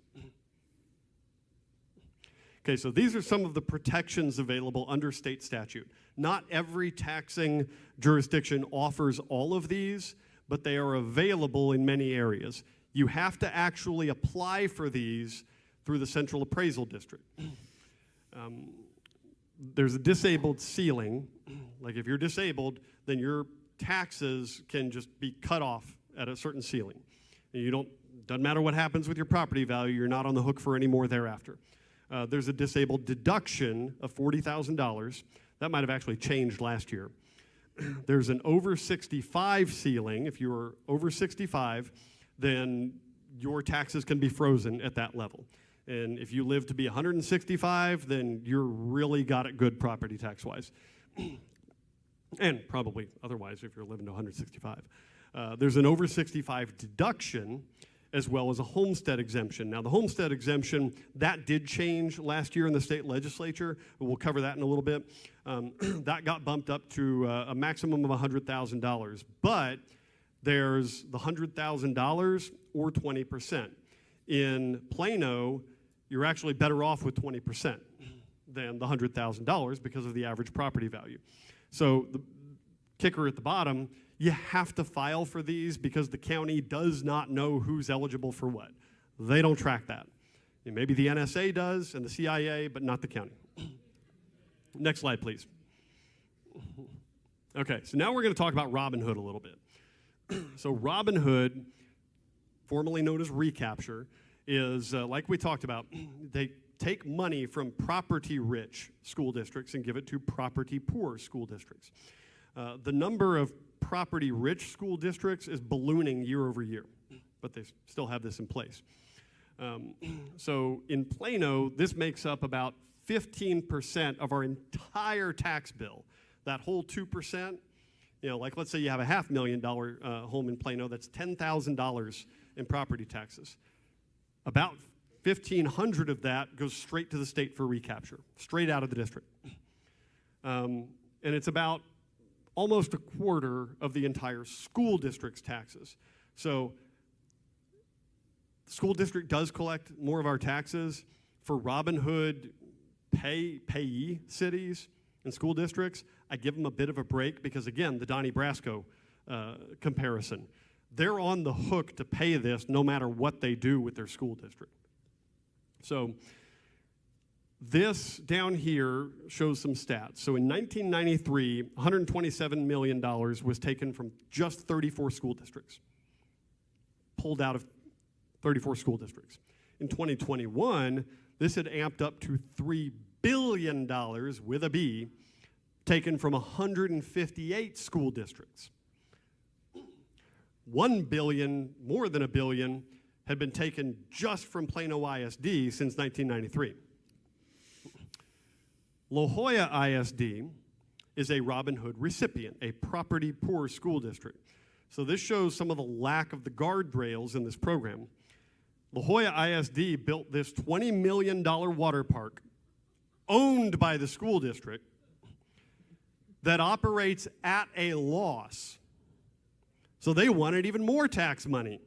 Okay, so these are some of the protections available under state statute. Not every taxing jurisdiction offers all of these, but they are available in many areas. You have to actually apply for these through the Central Appraisal District. There's a disabled ceiling. Like if you're disabled, then your taxes can just be cut off at a certain ceiling. And doesn't matter what happens with your property value, you're not on the hook for any more thereafter. There's a disabled deduction of $40,000. That might have actually changed last year. There's an over 65 ceiling. If you're over 65, then your taxes can be frozen at that level. And if you live to be 165, then you're really got it good property tax-wise. And probably otherwise if you're living to 165. There's an over 65 deduction as well as a homestead exemption. Now, the homestead exemption, that did change last year in the state legislature. We'll cover that in a little bit. That got bumped up to a maximum of $100,000. But there's the $100,000 or 20%. In Plano, you're actually better off with 20% than the $100,000 because of the average property value. So the kicker at the bottom, you have to file for these because the county does not know who's eligible for what. They don't track that. And maybe the NSA does and the CIA, but not the county. Next slide, please. Okay, so now we're going to talk about Robinhood a little bit. So Robinhood, formerly known as recapture, is, like we talked about, they take money from property-rich school districts and give it to property-poor school districts. The number of property-rich school districts is ballooning year over year, but they still have this in place. So in Plano, this makes up about 15% of our entire tax bill. That whole 2%, you know, like let's say you have a $500,000 home in Plano, that's $10,000 in property taxes. About $1,500 of that goes straight to the state for recapture, straight out of the district. And it's about almost a quarter of the entire school district's taxes. So the school district does collect more of our taxes. For Robinhood payee cities and school districts, I give them a bit of a break because, again, the Donnie Brasco comparison. They're on the hook to pay this no matter what they do with their school district. So this down here shows some stats. So in 1993, $127 million was taken from just 34 school districts, pulled out of 34 school districts. In 2021, this had amped up to $3 billion with a B, taken from 158 school districts. 1 billion, more than a billion, had been taken just from Plano ISD since 1993. La Jolla ISD is a Robinhood recipient, a property-poor school district. So this shows some of the lack of the guardrails in this program. La Jolla ISD built this $20 million water park owned by the school district that operates at a loss. So they wanted even more tax money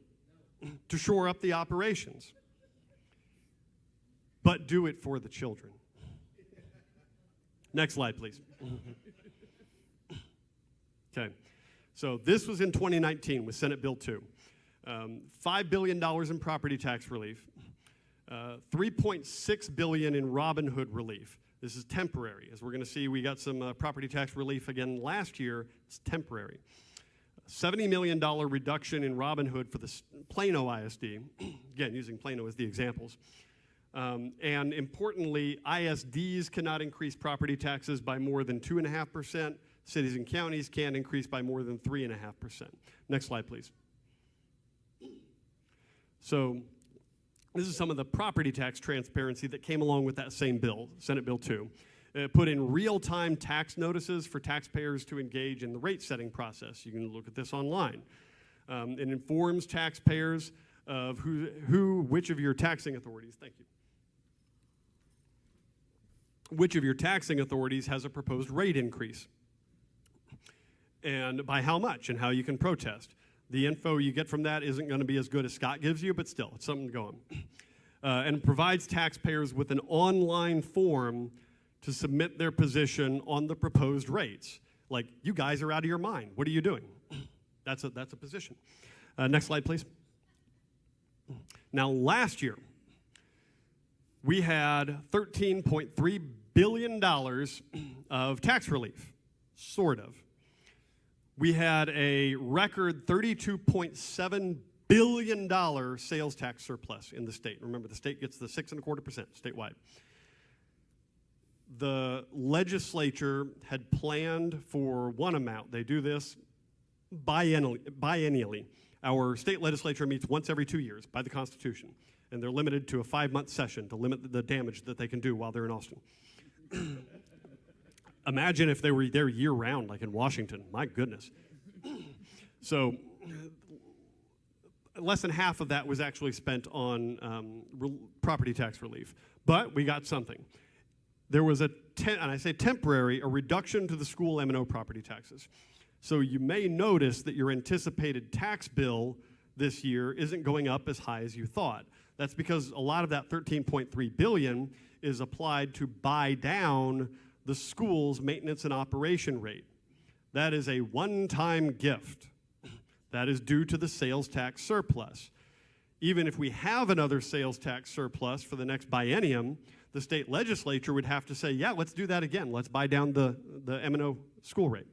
to shore up the operations. But do it for the children. Next slide, please. Okay, so this was in 2019 with Senate Bill 2. $5 billion in property tax relief, $3.6 billion in Robinhood relief. This is temporary. As we're going to see, we got some property tax relief again last year. It's temporary. $70 million reduction in Robinhood for the Plano ISD, again, using Plano as the examples. And importantly, ISDs cannot increase property taxes by more than 2.5%. Cities and counties can't increase by more than 3.5%. Next slide, please. So this is some of the property tax transparency that came along with that same bill, Senate Bill 2. It put in real-time tax notices for taxpayers to engage in the rate-setting process. You can look at this online. It informs taxpayers of which of your taxing authorities, thank you, which of your taxing authorities has a proposed rate increase, and by how much, and how you can protest. The info you get from that isn't going to be as good as Scott gives you, but still, it's something to go on. And provides taxpayers with an online form to submit their position on the proposed rates. Like, you guys are out of your mind. What are you doing? That's a position. Next slide, please. Now, last year, we had $13.3 billion of tax relief, sort of. We had a record $32.7 billion sales tax surplus in the state. Remember, the state gets the 6.25% statewide. the legislature had planned for one amount. They do this biennially. Our state legislature meets once every 2 years by the Constitution, and they're limited to a 5-month session to limit the damage that they can do while they're in Austin. Imagine if they were there year-round, like in Washington. My goodness. So less than half of that was actually spent on property tax relief. But we got something. There was and I say temporary, a reduction to the school M&O property taxes. So you may notice that your anticipated tax bill this year isn't going up as high as you thought. That's because a lot of that $13.3 billion is applied to buy down the school's maintenance and operation rate. That is a one-time gift. That is due to the sales tax surplus. Even if we have another sales tax surplus for the next biennium, the state legislature would have to say, yeah, let's do that again. Let's buy down the M&O school rate.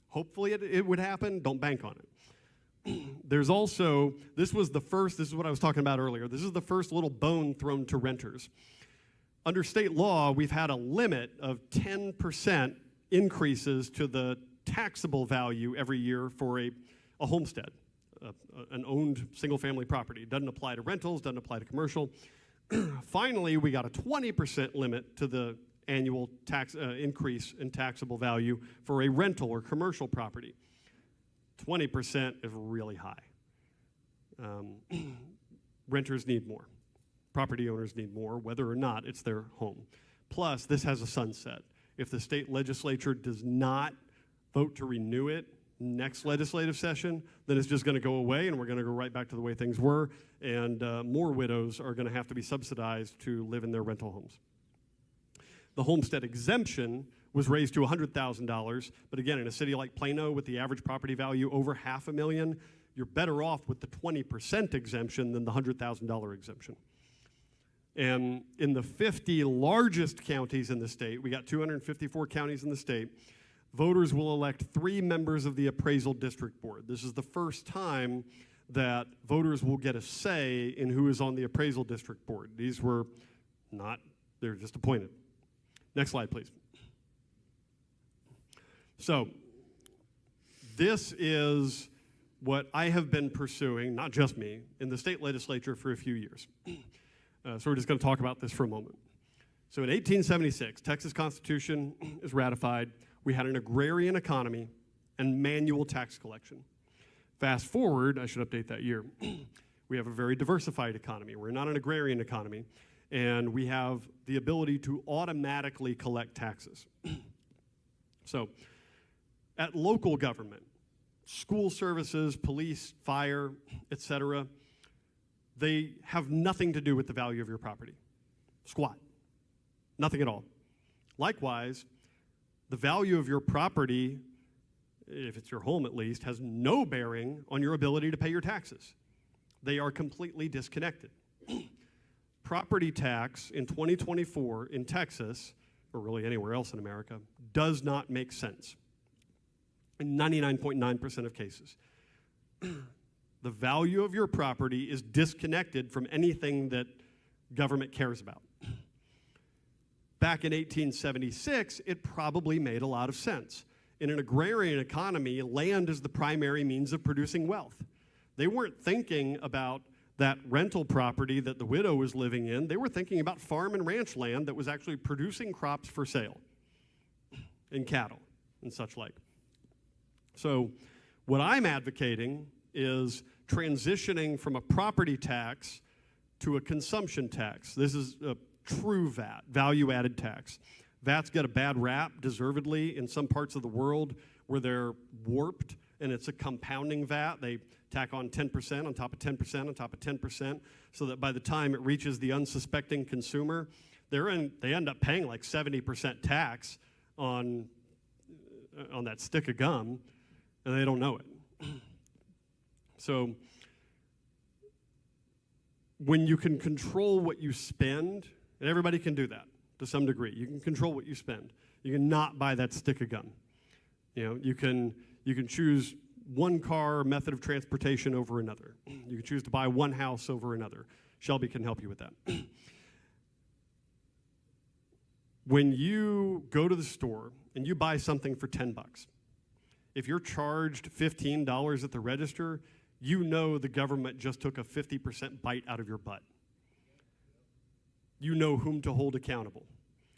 Hopefully it would happen. Don't bank on it. There's also, this is what I was talking about earlier. This is the first little bone thrown to renters. Under state law, we've had a limit of 10% increases to the taxable value every year for a homestead, an owned single-family property. It doesn't apply to rentals, doesn't apply to commercial. Finally, we got a 20% limit to the annual tax increase in taxable value for a rental or commercial property. 20% is really high. Renters need more. Property owners need more, whether or not it's their home. Plus, this has a sunset. If the state legislature does not vote to renew it next legislative session, then it's just going to go away, and we're going to go right back to the way things were, and more widows are going to have to be subsidized to live in their rental homes. The homestead exemption was raised to $100,000, but again, in a city like Plano with the average property value over $500,000, you're better off with the 20% exemption than the $100,000 exemption. And in the 50 largest counties in the state, we got 254 counties in the state, voters will elect 3 members of the appraisal district board. This is the first time that voters will get a say in who is on the appraisal district board. These were not, they're just appointed. Next slide, please. So, this is what I have been pursuing, not just me, in the state legislature for a few years. So we're just going to talk about this for a moment. So in 1876, Texas Constitution is ratified. We had an agrarian economy and manual tax collection. Fast forward, I should update that year, we have a very diversified economy. We're not an agrarian economy, and we have the ability to automatically collect taxes. So at local government, school services, police, fire, etc., they have nothing to do with the value of your property. Squat. Nothing at all. Likewise, the value of your property, if it's your home at least, has no bearing on your ability to pay your taxes. They are completely disconnected. Property tax in 2024 in Texas, or really anywhere else in America, does not make sense in 99.9% of cases. The value of your property is disconnected from anything that government cares about. Back in 1876, it probably made a lot of sense. In an agrarian economy, land is the primary means of producing wealth. They weren't thinking about that rental property that the widow was living in. They were thinking about farm and ranch land that was actually producing crops for sale, and cattle and such like. So what I'm advocating is transitioning from a property tax to a consumption tax. This is a true VAT, value-added tax. VATs get a bad rap, deservedly, in some parts of the world where they're warped, and it's a compounding VAT. They tack on 10% on top of 10% on top of 10%, so that by the time it reaches the unsuspecting consumer, they end up paying like 70% tax on that stick of gum, and they don't know it. So when you can control what you spend, and everybody can do that to some degree. You can control what you spend. You can not buy that stick of gum. You know, you can choose one car method of transportation over another. You can choose to buy one house over another. Shelby can help you with that. When you go to the store and you buy something for $10, if you're charged $15 at the register, you know the government just took a 50% bite out of your butt. You know whom to hold accountable.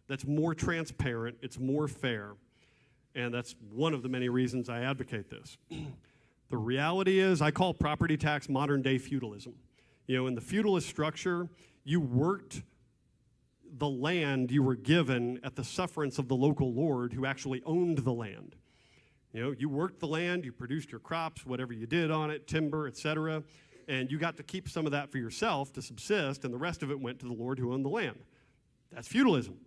That's more transparent, it's more fair, and that's one of the many reasons I advocate this. The reality is, I call property tax modern-day feudalism. You know, in the feudalist structure, you worked the land you were given at the sufferance of the local lord who actually owned the land. You know, you worked the land, you produced your crops, whatever you did on it, timber, etc., and you got to keep some of that for yourself to subsist, and the rest of it went to the lord who owned the land. That's feudalism.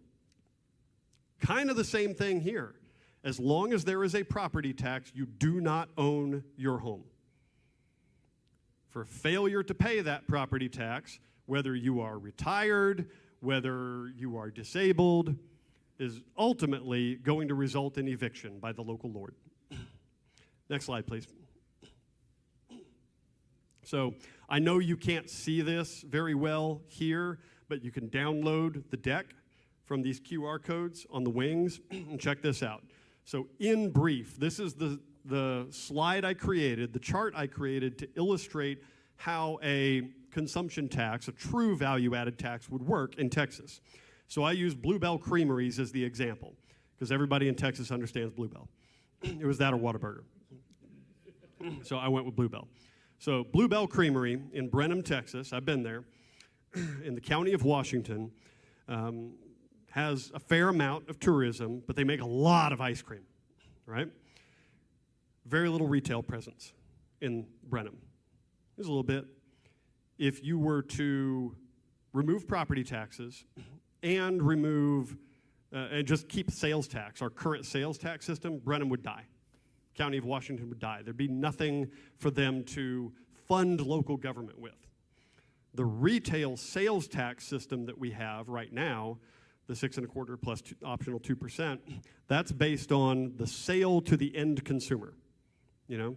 Kind of the same thing here. As long as there is a property tax, you do not own your home. For failure to pay that property tax, whether you are retired, whether you are disabled, is ultimately going to result in eviction by the local lord. Next slide, please. So I know you can't see this very well here, but you can download the deck from these QR codes on the wings and check this out. So in brief, this is the slide I created, the chart I created to illustrate how a consumption tax, a true value-added tax, would work in Texas. So I use Bluebell Creameries as the example, because everybody in Texas understands Bluebell. It was that or Whataburger. So I went with Bluebell. So Bluebell Creamery in Brenham, Texas, I've been there, in the county of Washington, has a fair amount of tourism, but they make a lot of ice cream, right? Very little retail presence in Brenham. There's a little bit. If you were to remove property taxes and remove, and just keep sales tax, our current sales tax system, Brenham would die. County of Washington would die. There'd be nothing for them to fund local government with. The retail sales tax system that we have right now, the 6.25% plus optional 2%, that's based on the sale to the end consumer. You know,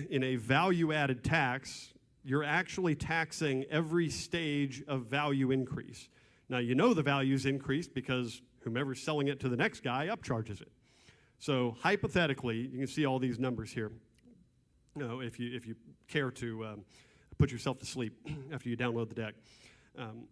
in a value-added tax, you're actually taxing every stage of value increase. Now, you know the value's increased because whomever's selling it to the next guy upcharges it. So hypothetically, you can see all these numbers here. You know, if you care to put yourself to sleep after you download the deck.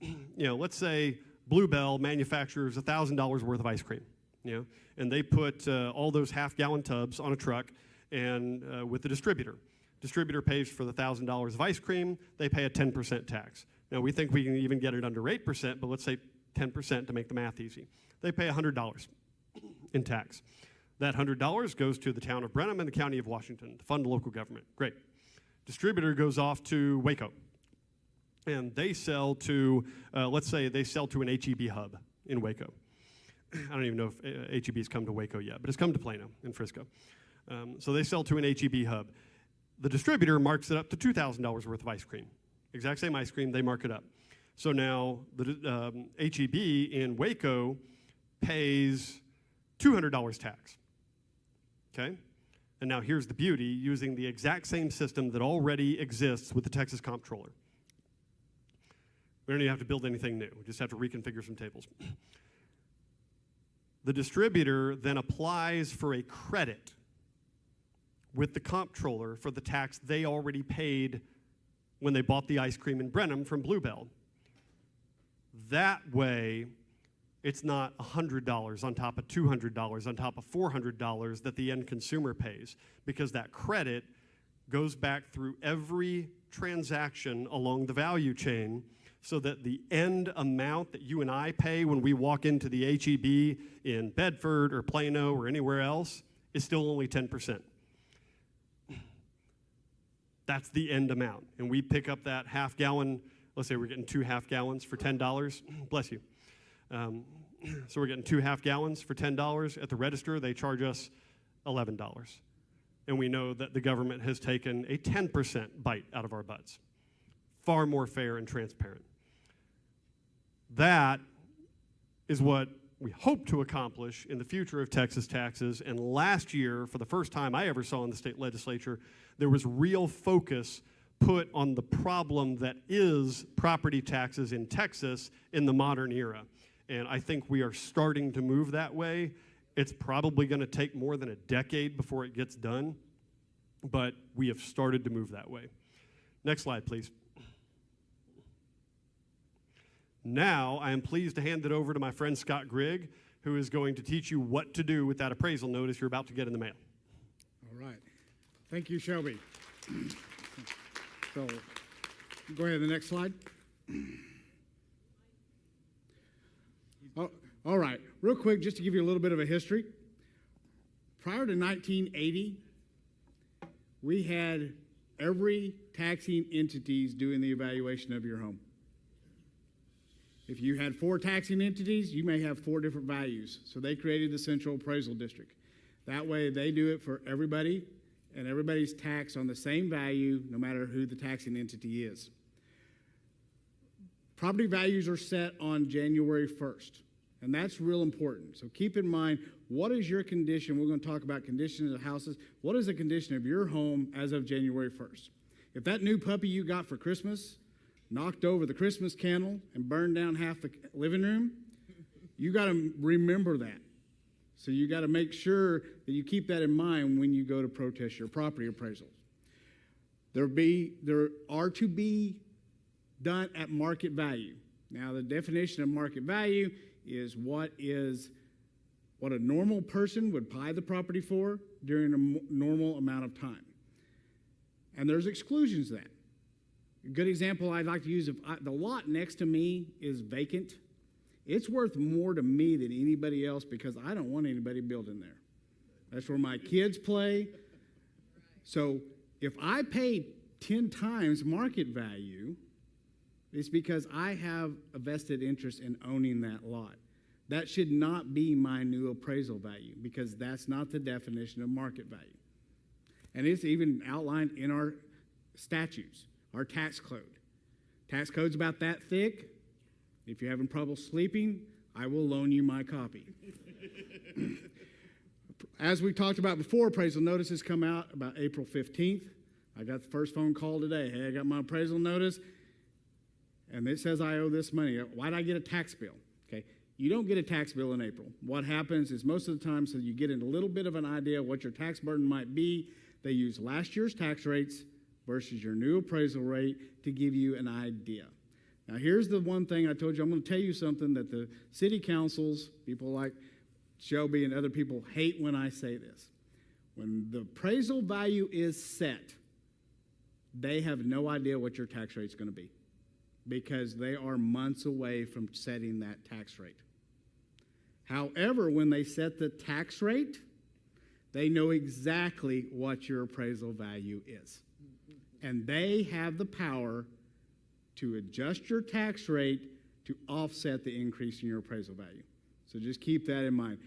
You know, let's say Bluebell manufactures $1,000 worth of ice cream, you know, and they put all those half-gallon tubs on a truck and with the distributor. Distributor pays for the $1,000 of ice cream. They pay a 10% tax. Now, we think we can even get it under 8%, but let's say 10% to make the math easy. They pay $100 in tax. That $100 goes to the town of Brenham and the county of Washington to fund local government. Great. Distributor goes off to Waco, and they sell to, let's say they sell to an H-E-B hub in Waco. I don't even know if H-E-B's come to Waco yet, but it's come to Plano in Frisco. So they sell to an H-E-B hub. The distributor marks it up to $2,000 worth of ice cream. Exact same ice cream, they mark it up. So now the H-E-B in Waco pays $200 tax, okay? And now here's the beauty, using the exact same system that already exists with the Texas Comptroller. We don't even have to build anything new. We just have to reconfigure some tables. The distributor then applies for a credit with the comptroller for the tax they already paid when they bought the ice cream in Brenham from Bluebell. That way, it's not $100 on top of $200 on top of $400 that the end consumer pays, because that credit goes back through every transaction along the value chain, so that the end amount that you and I pay when we walk into the H-E-B in Bedford or Plano or anywhere else is still only 10%. That's the end amount. And we pick up that half gallon, let's say we're getting 2 half gallons for $10. Bless you. So we're getting 2 half gallons for $10. At the register, they charge us $11. And we know that the government has taken a 10% bite out of our butts. Far more fair and transparent. That is what we hope to accomplish in the future of Texas taxes. And last year, for the first time I ever saw in the state legislature, there was real focus put on the problem that is property taxes in Texas in the modern era. And I think we are starting to move that way. It's probably going to take more than a decade before it gets done, but we have started to move that way. Next slide, please. Now, I am pleased to hand it over to my friend Scott Grigg, who is going to teach you what to do with that appraisal notice you're about to get in the mail. All right. Thank you, Shelby. So, go ahead to the next slide. Oh, all right. Real quick, just to give you a little bit of a history. Prior to 1980, we had every taxing entities doing the evaluation of your home. If you had 4 taxing entities, you may have 4 different values. So they created the Central Appraisal District. That way they do it for everybody, and everybody's taxed on the same value no matter who the taxing entity is. Property values are set on January 1st, and that's real important. So keep in mind, what is your condition? We're going to talk about conditions of houses. What is the condition of your home as of January 1st? If that new puppy you got for Christmas knocked over the Christmas candle and burned down half the living room, you got to remember that. So you got to make sure that you keep that in mind when you go to protest your property appraisals. There are to be done at market value. Now, the definition of market value is what a normal person would buy the property for during a normal amount of time. And there's exclusions to that. A good example I'd like to use, if the lot next to me is vacant, it's worth more to me than anybody else because I don't want anybody building there. That's where my kids play. So if I pay 10 times market value, it's because I have a vested interest in owning that lot. That should not be my new appraisal value because that's not the definition of market value. And it's even outlined in our statutes, our tax code. Tax code's about that thick. If you're having trouble sleeping, I will loan you my copy. As we talked about before, appraisal notices come out about April 15th. I got the first phone call today. Hey, I got my appraisal notice, and it says I owe this money. Why did I get a tax bill? Okay, you don't get a tax bill in April. What happens is most of the time, so you get a little bit of an idea of what your tax burden might be, they use last year's tax rates versus your new appraisal rate to give you an idea. Now, here's the one thing I told you. I'm going to tell you something that the city councils, people like Shelby and other people, hate when I say this. When the appraisal value is set, they have no idea what your tax rate is going to be because they are months away from setting that tax rate. However, when they set the tax rate, they know exactly what your appraisal value is. And they have the power to adjust your tax rate to offset the increase in your appraisal value. So just keep that in mind.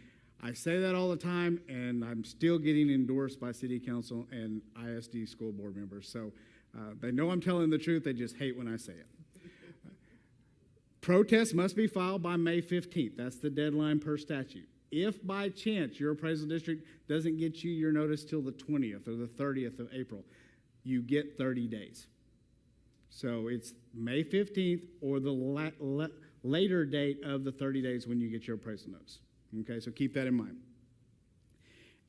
I say that all the time, and I'm still getting endorsed by City Council and ISD school board members. So they know I'm telling the truth. They just hate when I say it. Protests must be filed by May 15th. That's the deadline per statute. If by chance your appraisal district doesn't get you your notice till the 20th or the 30th of April, you get 30 days. So it's May 15th or the later date of the 30 days when you get your appraisal notice. Okay, so keep that in mind.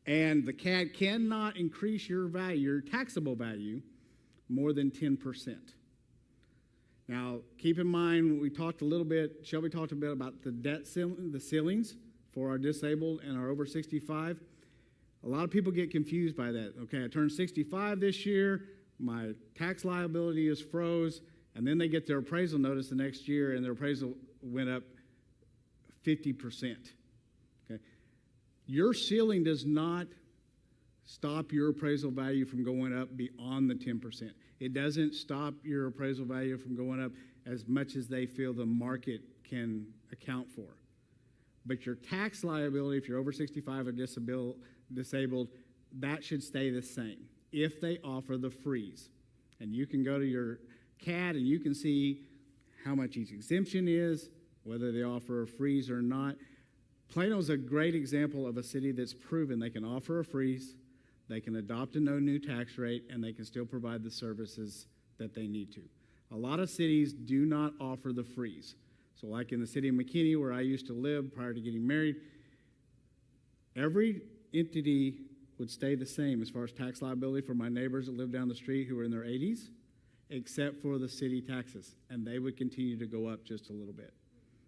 And the CAD cannot increase your value, your taxable value, more than 10%. Now, keep in mind, we talked a little bit, Shelby talked a bit about the debt ceiling, the ceilings for our disabled and our over 65. A lot of people get confused by that. Okay, I turned 65 this year, my tax liability is froze, and then they get their appraisal notice the next year, and their appraisal went up 50%. Okay, your ceiling does not stop your appraisal value from going up beyond the 10%. It doesn't stop your appraisal value from going up as much as they feel the market can account for. But your tax liability, if you're over 65 or disabled, that should stay the same if they offer the freeze. And you can go to your CAD and you can see how much each exemption is, whether they offer a freeze or not. Plano's a great example of a city that's proven they can offer a freeze, they can adopt a no new tax rate, and they can still provide the services that they need to. A lot of cities do not offer the freeze. So like in the city of McKinney, where I used to live prior to getting married, every entity would stay the same as far as tax liability for my neighbors that live down the street who are in their 80s, except for the city taxes, and they would continue to go up just a little bit.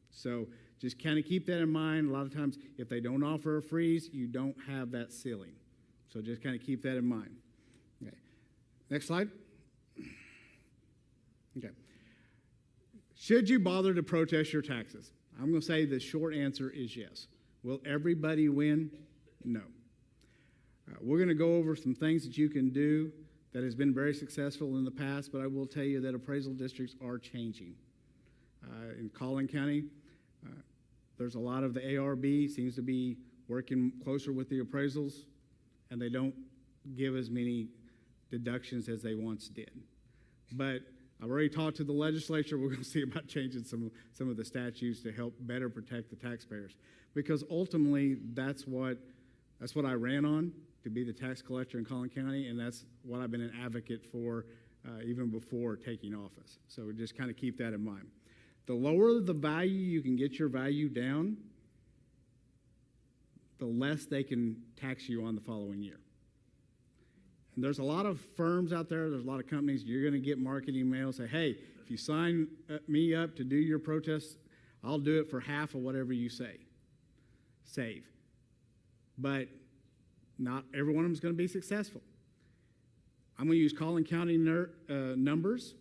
So just kind of keep that in mind. A lot of times, if they don't offer a freeze, you don't have that ceiling. So just kind of keep that in mind. Okay. Next slide. Okay. Should you bother to protest your taxes? I'm going to say the short answer is yes. Will everybody win? No. We're going to go over some things that you can do that has been very successful in the past, but I will tell you that appraisal districts are changing. In Collin County, there's a lot of the ARB seems to be working closer with the appraisals, and they don't give as many deductions as they once did. But I've already talked to the legislature. We're going to see about changing some of the statutes to help better protect the taxpayers, because ultimately that's what I ran on, to be the tax collector in Collin County, and that's what I've been an advocate for even before taking office. So just kind of keep that in mind. The lower the value you can get your value down, the less they can tax you on the following year. And there's a lot of firms out there, there's a lot of companies, you're going to get marketing mail say, hey, if you sign me up to do your protest, I'll do it for half of whatever you save. But not every one of them is going to be successful. I'm going to use Collin County numbers.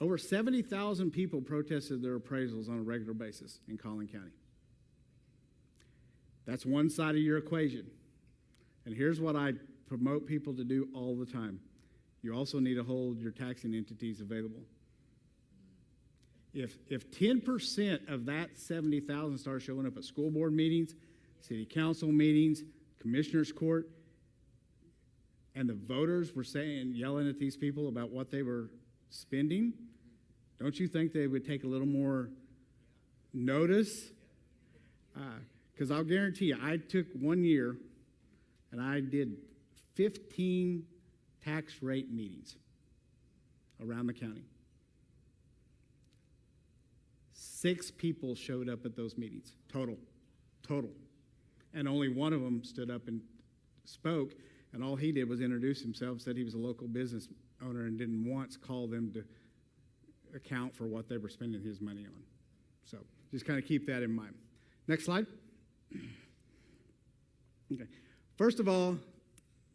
Over 70,000 people protested their appraisals on a regular basis in Collin County. That's one side of your equation. And here's what I promote people to do all the time. You also need to hold your taxing entities available. If 10% of that 70,000 start showing up at school board meetings, city council meetings, commissioner's court, and the voters were yelling at these people about what they were spending, don't you think they would take a little more notice? Because I'll guarantee you, I took 1 year and I did 15 tax rate meetings around the county. 6 people showed up at those meetings, total. And only one of them stood up and spoke, and all he did was introduce himself, said he was a local business owner, and didn't once call them to account for what they were spending his money on. So just kind of keep that in mind. Next slide. Okay. First of all,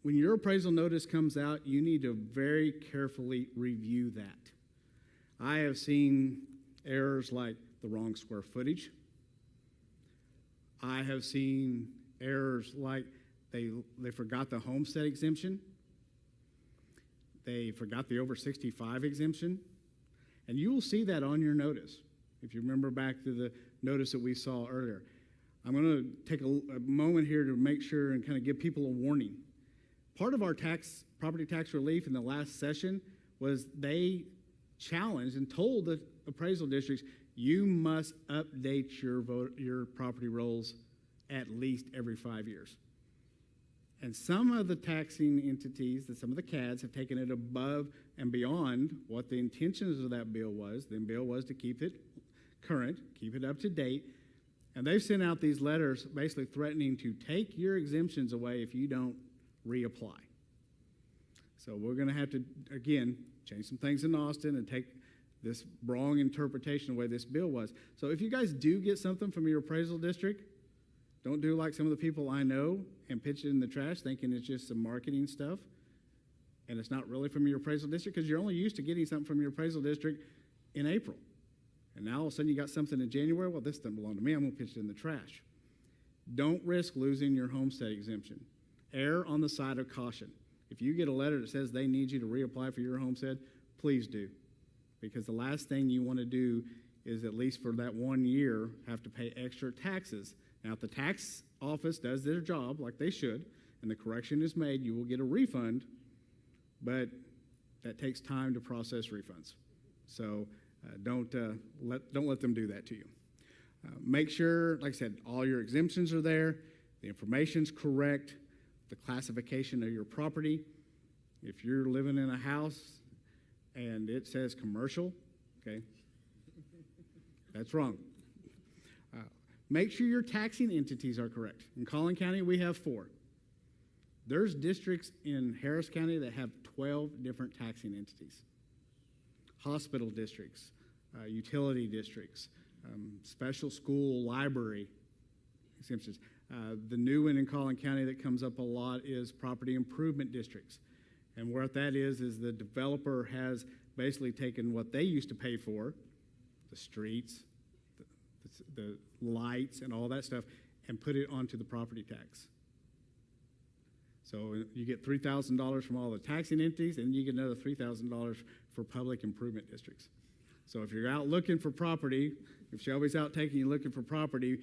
when your appraisal notice comes out, you need to very carefully review that. I have seen errors like the wrong square footage. I have seen errors like they forgot the homestead exemption. They forgot the over 65 exemption. And you will see that on your notice. If you remember back to the notice that we saw earlier. I'm going to take a moment here to make sure and kind of give people a warning. Part of our property tax relief in the last session was they challenged and told the appraisal districts, you must update your property rolls at least every 5 years. And some of the taxing entities, some of the CADs, have taken it above and beyond what the intentions of that bill was. The bill was to keep it current, keep it up to date. And they've sent out these letters basically threatening to take your exemptions away if you don't reapply. So we're going to have to, again, change some things in Austin and take this wrong interpretation of the way this bill was. So if you guys do get something from your appraisal district, don't do like some of the people I know and pitch it in the trash thinking it's just some marketing stuff and it's not really from your appraisal district, because you're only used to getting something from your appraisal district in April. And now all of a sudden you got something in January. Well, this doesn't belong to me. I'm going to pitch it in the trash. Don't risk losing your homestead exemption. Err on the side of caution. If you get a letter that says they need you to reapply for your homestead, please do. Because the last thing you want to do is, at least for that 1 year, have to pay extra taxes. Now, if the tax office does their job like they should, and the correction is made, you will get a refund, but that takes time to process refunds. So don't let them do that to you. Make sure, like I said, all your exemptions are there, the information's correct, the classification of your property. If you're living in a house and it says commercial, okay, That's wrong. Make sure your taxing entities are correct. In Collin County, we have 4. There's districts in Harris County that have 12 different taxing entities. Hospital districts, utility districts, special school, library exemptions. The new one in Collin County that comes up a lot is property improvement districts. And what that is the developer has basically taken what they used to pay for, the streets, the lights and all that stuff, and put it onto the property tax. So you get $3,000 from all the taxing entities, and you get another $3,000 for public improvement districts. So if you're out looking for property, if Shelby's out taking you looking for property,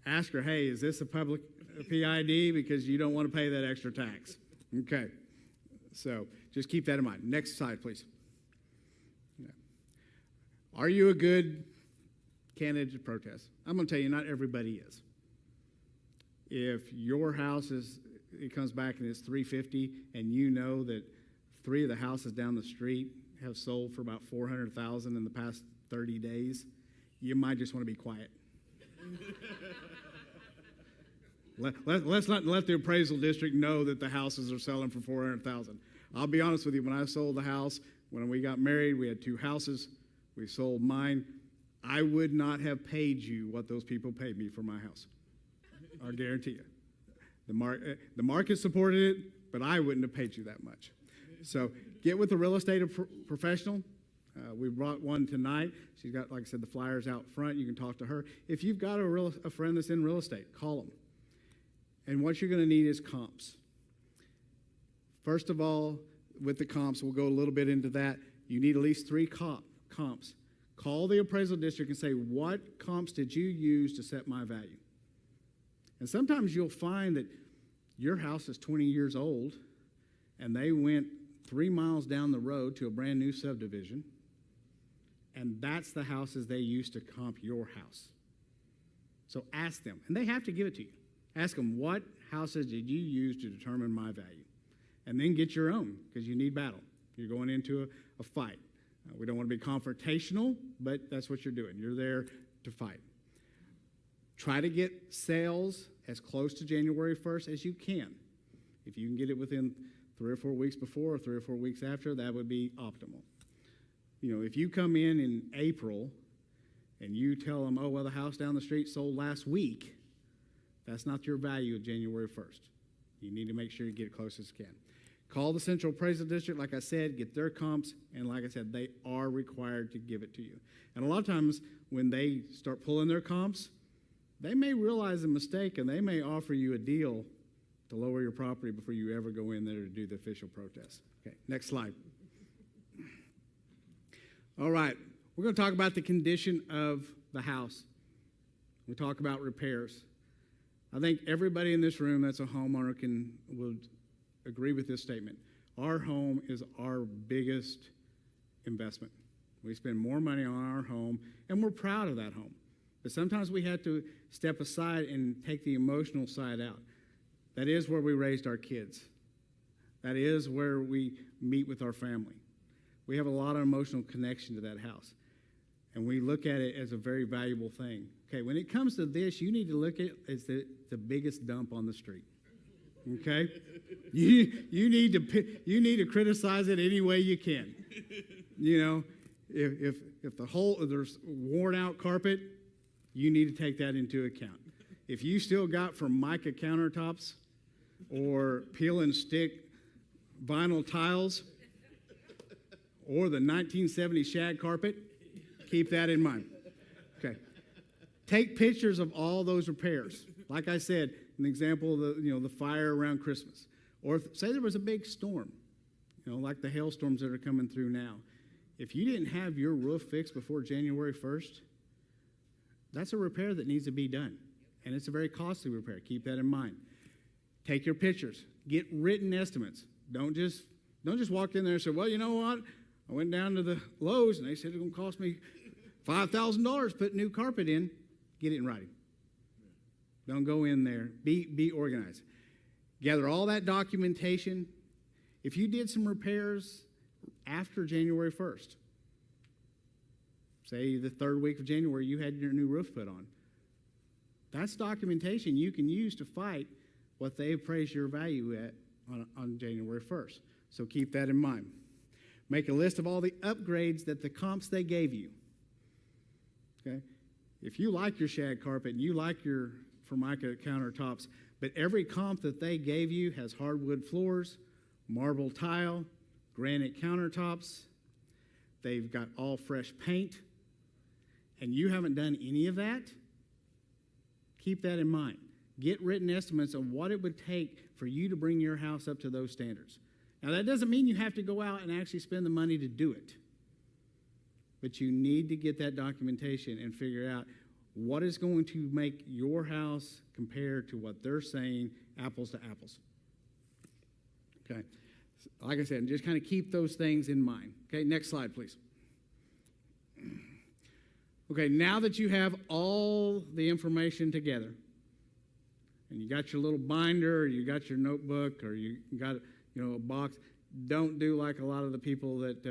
ask her, hey, is this a public PID? Because you don't want to pay that extra tax. Okay. So just keep that in mind. Next slide, please. Are you a good candidate to protest? I'm going to tell you, not everybody is. If your house it comes back and it's $350, and you know that 3 of the houses down the street have sold for about $400,000 in the past 30 days, you might just want to be quiet. Let's not let the appraisal district know that the houses are selling for $400,000. I'll be honest with you, when I sold the house, when we got married, we had 2 houses. We sold mine. I would not have paid you what those people paid me for my house. I guarantee you. The market supported it, but I wouldn't have paid you that much. So get with a real estate professional. We brought one tonight. She's got, like I said, the flyers out front. You can talk to her. If you've got a friend that's in real estate, call them. And what you're going to need is comps. First of all, with the comps, we'll go a little bit into that. You need at least 3 comps. Call the appraisal district and say, what comps did you use to set my value? And sometimes you'll find that your house is 20 years old, and they went 3 miles down the road to a brand new subdivision, and that's the houses they used to comp your house. So ask them, and they have to give it to you. Ask them, what houses did you use to determine my value? And then get your own, because you need battle. You're going into a fight. We don't want to be confrontational, but that's what you're doing. You're there to fight. Try to get sales as close to January 1st as you can. If you can get it within 3 or 4 weeks before or 3 or 4 weeks after, that would be optimal. You know, if you come in April and you tell them, oh, well, the house down the street sold last week, that's not your value of January 1st. You need to make sure you get it close as you can. Call the Central Appraisal District, like I said, get their comps, and like I said, they are required to give it to you. And a lot of times when they start pulling their comps, they may realize a mistake and they may offer you a deal to lower your property before you ever go in there to do the official protest. Okay, next slide. All right, we're going to talk about the condition of the house. We talk about repairs. I think everybody in this room that's a homeowner would agree with this statement. Our home is our biggest investment. We spend more money on our home, and we're proud of that home. But sometimes we have to step aside and take the emotional side out. That is where we raised our kids. That is where we meet with our family. We have a lot of emotional connection to that house. And we look at it as a very valuable thing. Okay, when it comes to this, you need to look at it as the biggest dump on the street. Okay? You need to criticize it any way you can. You know, if there's worn out carpet, you need to take that into account. If you still got Formica countertops or peel and stick vinyl tiles or the 1970 shag carpet, keep that in mind. Okay. Take pictures of all those repairs. Like I said, an example of the fire around Christmas. Or say there was a big storm, like the hailstorms that are coming through now. If you didn't have your roof fixed before January 1st, that's a repair that needs to be done. And it's a very costly repair. Keep that in mind. Take your pictures. Get written estimates. Don't just walk in there and say, well, you know what? I went down to the Lowe's and they said it's going to cost me $5,000 to put new carpet in. Get it in writing. Don't go in there. Be organized. Gather all that documentation. If you did some repairs after January 1st, say the third week of January, you had your new roof put on. That's documentation you can use to fight what they appraise your value at on January 1st. So keep that in mind. Make a list of all the upgrades that the comps they gave you. Okay? If you like your shag carpet and you like your Formica countertops, but every comp that they gave you has hardwood floors, marble tile, granite countertops, they've got all fresh paint, and you haven't done any of that, keep that in mind. Get written estimates on what it would take for you to bring your house up to those standards. Now, that doesn't mean you have to go out and actually spend the money to do it. But you need to get that documentation and figure out what is going to make your house compare to what they're saying, apples to apples. Okay. Like I said, just kind of keep those things in mind. Okay, next slide, please. Okay, now that you have all the information together, and you got your little binder, or you got your notebook, or you got a box, don't do like a lot of the people that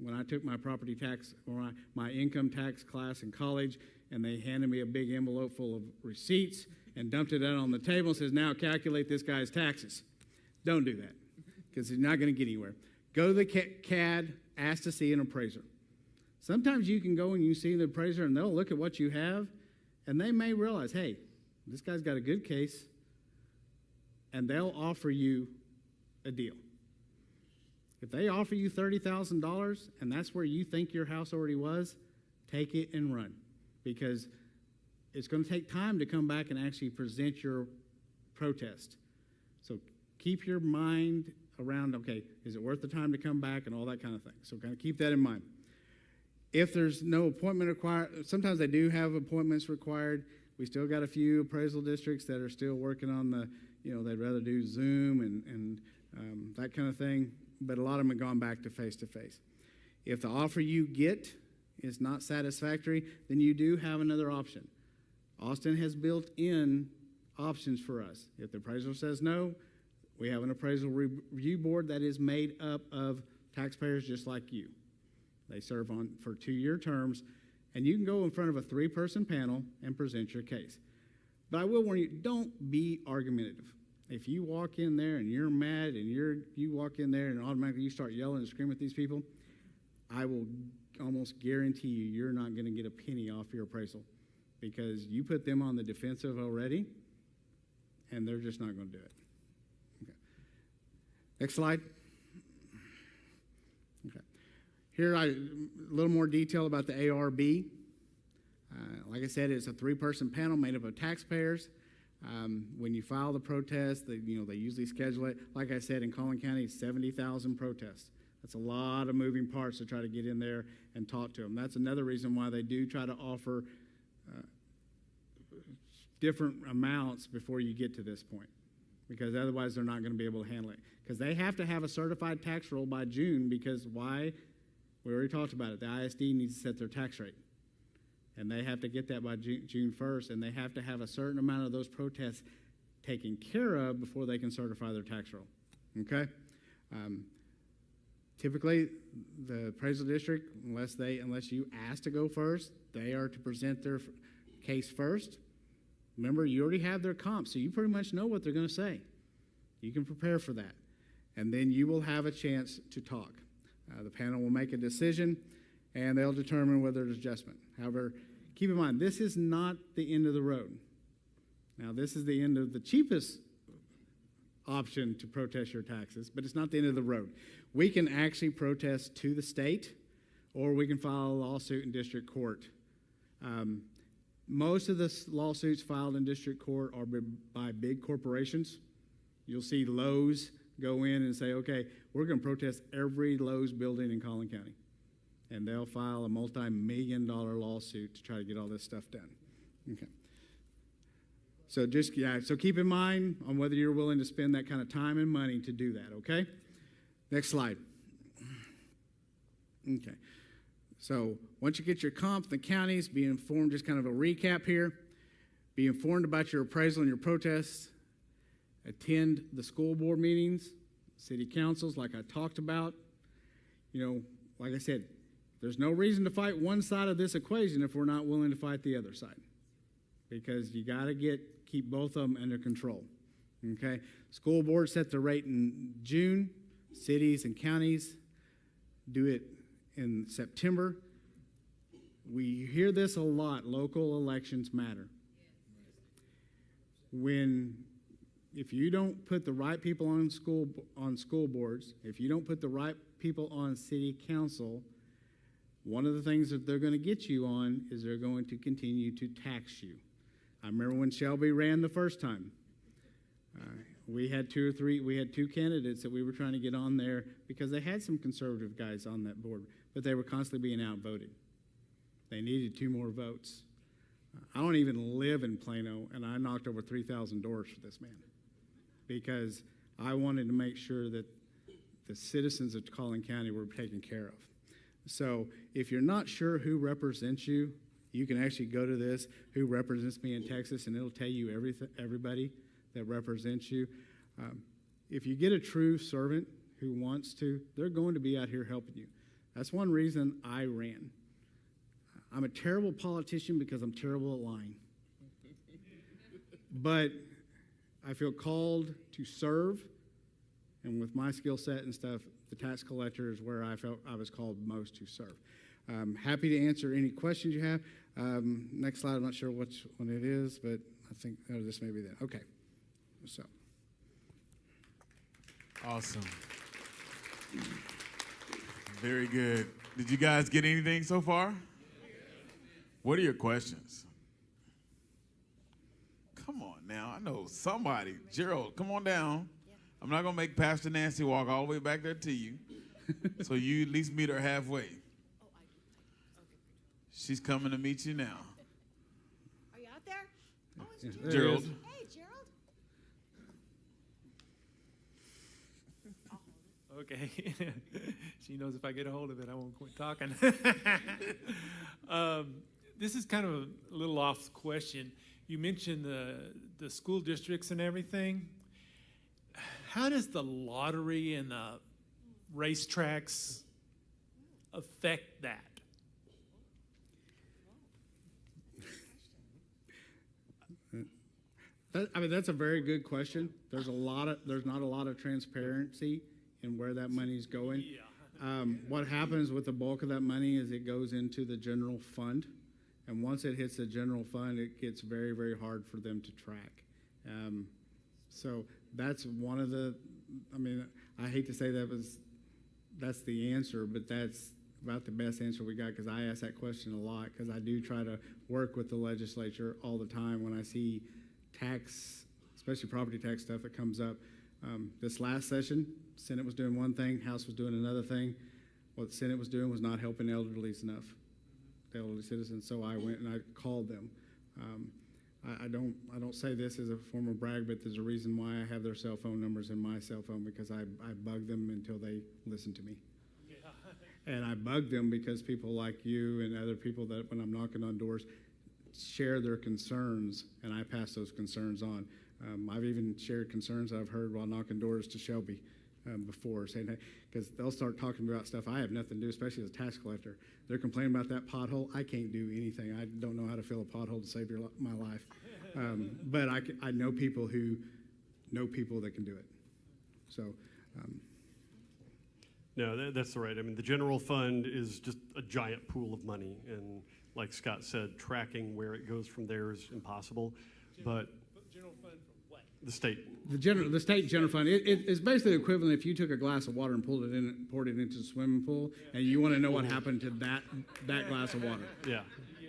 when I took my property tax or my income tax class in college, and they handed me a big envelope full of receipts and dumped it out on the table and says, now calculate this guy's taxes. Don't do that, because you're not going to get anywhere. Go to the CAD, ask to see an appraiser. Sometimes you can go and you see the appraiser, and they'll look at what you have, and they may realize, hey, this guy's got a good case, and they'll offer you a deal. If they offer you $30,000 and that's where you think your house already was, take it and run, because it's going to take time to come back and actually present your protest. So keep your mind around, okay, is it worth the time to come back and all that kind of thing. So kind of keep that in mind. If there's no appointment required, sometimes they do have appointments required. We still got a few appraisal districts that are still working on the, they'd rather do Zoom and that kind of thing, but a lot of them have gone back to face-to-face. If the offer you get is not satisfactory, then you do have another option. Austin has built in options for us. If the appraiser says no, we have an appraisal review board that is made up of taxpayers just like you. They serve on for 2-year terms, and you can go in front of a 3-person panel and present your case. But I will warn you, don't be argumentative. If you walk in there and you're mad and you walk in there and automatically you start yelling and screaming at these people, I will almost guarantee you're not going to get a penny off your appraisal, because you put them on the defensive already, and they're just not going to do it. Okay. Next slide. Okay. Here, a little more detail about the ARB. Like I said, it's a 3-person panel made up of taxpayers. When you file the protest, they usually schedule it. Like I said, in Collin County, 70,000 protests. That's a lot of moving parts to try to get in there and talk to them. That's another reason why they do try to offer different amounts before you get to this point, because otherwise they're not going to be able to handle it. Because they have to have a certified tax roll by June, because why? We already talked about it. The ISD needs to set their tax rate. And they have to get that by June 1st, and they have to have a certain amount of those protests taken care of before they can certify their tax roll. Okay? Typically, the appraisal district, unless you ask to go first, they are to present their case first. Remember, you already have their comp, so you pretty much know what they're going to say. You can prepare for that. And then you will have a chance to talk. The panel will make a decision, and they'll determine whether there's adjustment. However, keep in mind, this is not the end of the road. Now, this is the end of the cheapest option to protest your taxes, but it's not the end of the road. We can actually protest to the state, or we can file a lawsuit in district court. Most of the lawsuits filed in district court are by big corporations. You'll see Lowe's go in and say, okay, we're going to protest every Lowe's building in Collin County. And they'll file a multi-million-dollar lawsuit to try to get all this stuff done. Okay. So so keep in mind on whether you're willing to spend that kind of time and money to do that, okay? Next slide. Okay. So once you get your comp, the counties, be informed, just kind of a recap here. Be informed about your appraisal and your protests. Attend the school board meetings, city councils like I talked about. Like I said, if there's no reason to fight one side of this equation if we're not willing to fight the other side, because you got to keep both of them under control. Okay, school board set the rate in June. Cities and counties do it in September. We hear this a lot. Local elections matter. If you don't put the right people on school boards, if you don't put the right people on city council, one of the things that they're going to get you on is they're going to continue to tax you. I remember when Shelby ran the first time. We had two candidates that we were trying to get on there because they had some conservative guys on that board, but they were constantly being outvoted. They needed 2 more votes. I don't even live in Plano, and I knocked over 3,000 doors for this man because I wanted to make sure that the citizens of Collin County were taken care of. So if you're not sure who represents you, you can actually go to this, who represents me in Texas, and it'll tell you everybody that represents you. If you get a true servant who wants to, they're going to be out here helping you. That's one reason I ran. I'm a terrible politician because I'm terrible at lying. But I feel called to serve, and with my skill set and stuff, the tax collector is where I felt I was called most to serve. I'm happy to answer any questions you have. Next slide, I'm not sure which one it is, but I think this may be that. Okay. So. Awesome. Very good. Did you guys get anything so far? What are your questions? Come on now. I know somebody. Gerald, come on down. I'm not going to make Pastor Nancy walk all the way back there to you. So you at least meet her halfway. She's coming to meet you now. Are you out there? Oh, it's There Gerald. he is. Hey, Gerald. Okay. She knows if I get a hold of it, I won't quit talking. This is kind of a little off question. You mentioned the school districts and everything. How does the lottery and the racetracks affect that? That's a very good question. There's not a lot of transparency in where that money's going. Yeah. What happens with the bulk of that money is it goes into the general fund, and once it hits the general fund, it gets very, very hard for them to track. So that's one of the. I hate to say that's the answer, but that's about the best answer we got because I ask that question a lot because I do try to work with the legislature all the time when I see tax, especially property tax stuff that comes up. This last session, Senate was doing one thing, House was doing another thing. What the Senate was doing was not helping elderlies enough, the elderly citizens. So I went and I called them. I don't say this as a form of brag, but there's a reason why I have their cell phone numbers in my cell phone because I bug them until they listen to me. Yeah. And I bug them because people like you and other people that when I'm knocking on doors share their concerns, and I pass those concerns on. I've even shared concerns I've heard while knocking doors to Shelby before, saying, hey, because they'll start talking about stuff I have nothing to do, especially as a tax collector. They're complaining about that pothole. I can't do anything. I don't know how to fill a pothole to save my life. But I know people who know people that can do it. So. No, that's right. The general fund is just a giant pool of money, and like Scott said, tracking where it goes from there is impossible. But General fund from what? the state. The state general fund, it's basically equivalent if you took a glass of water and poured it into the swimming pool, and you want to know what happened to that glass of water. Yeah.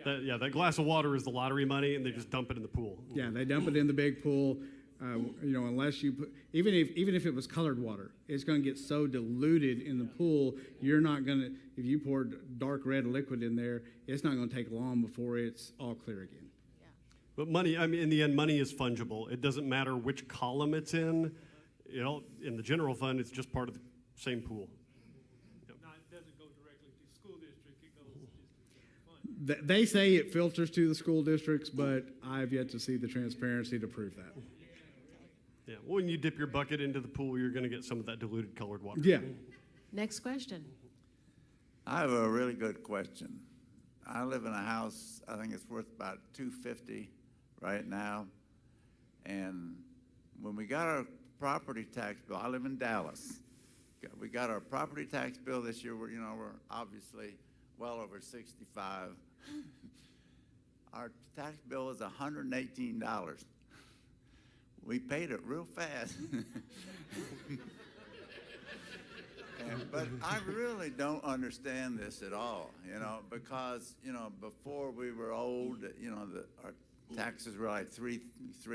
That glass of water is the lottery money, and they just dump it in the pool. Yeah, they dump it in the big pool. Unless you put, even if it was colored water, it's going to get so diluted in the pool, you're not going to, if you poured dark red liquid in there, it's not going to take long before it's all clear again. But money, in the end, money is fungible. It doesn't matter which column it's in. In the general fund, it's just part of the same pool. It doesn't go directly to school district, it goes just to the general fund. They say it filters to the school districts, but I've yet to see the transparency to prove that. Yeah, when you dip your bucket into the pool, you're going to get some of that diluted colored water. Yeah. Next question. I have a really good question. I live in a house, I think it's worth about $250 right now. And when we got our property tax bill, I live in Dallas. We got our property tax bill this year. We're obviously well over 65. Our tax bill is $118. We paid it real fast. But I really don't understand this at all, because, before we were old, our taxes were like three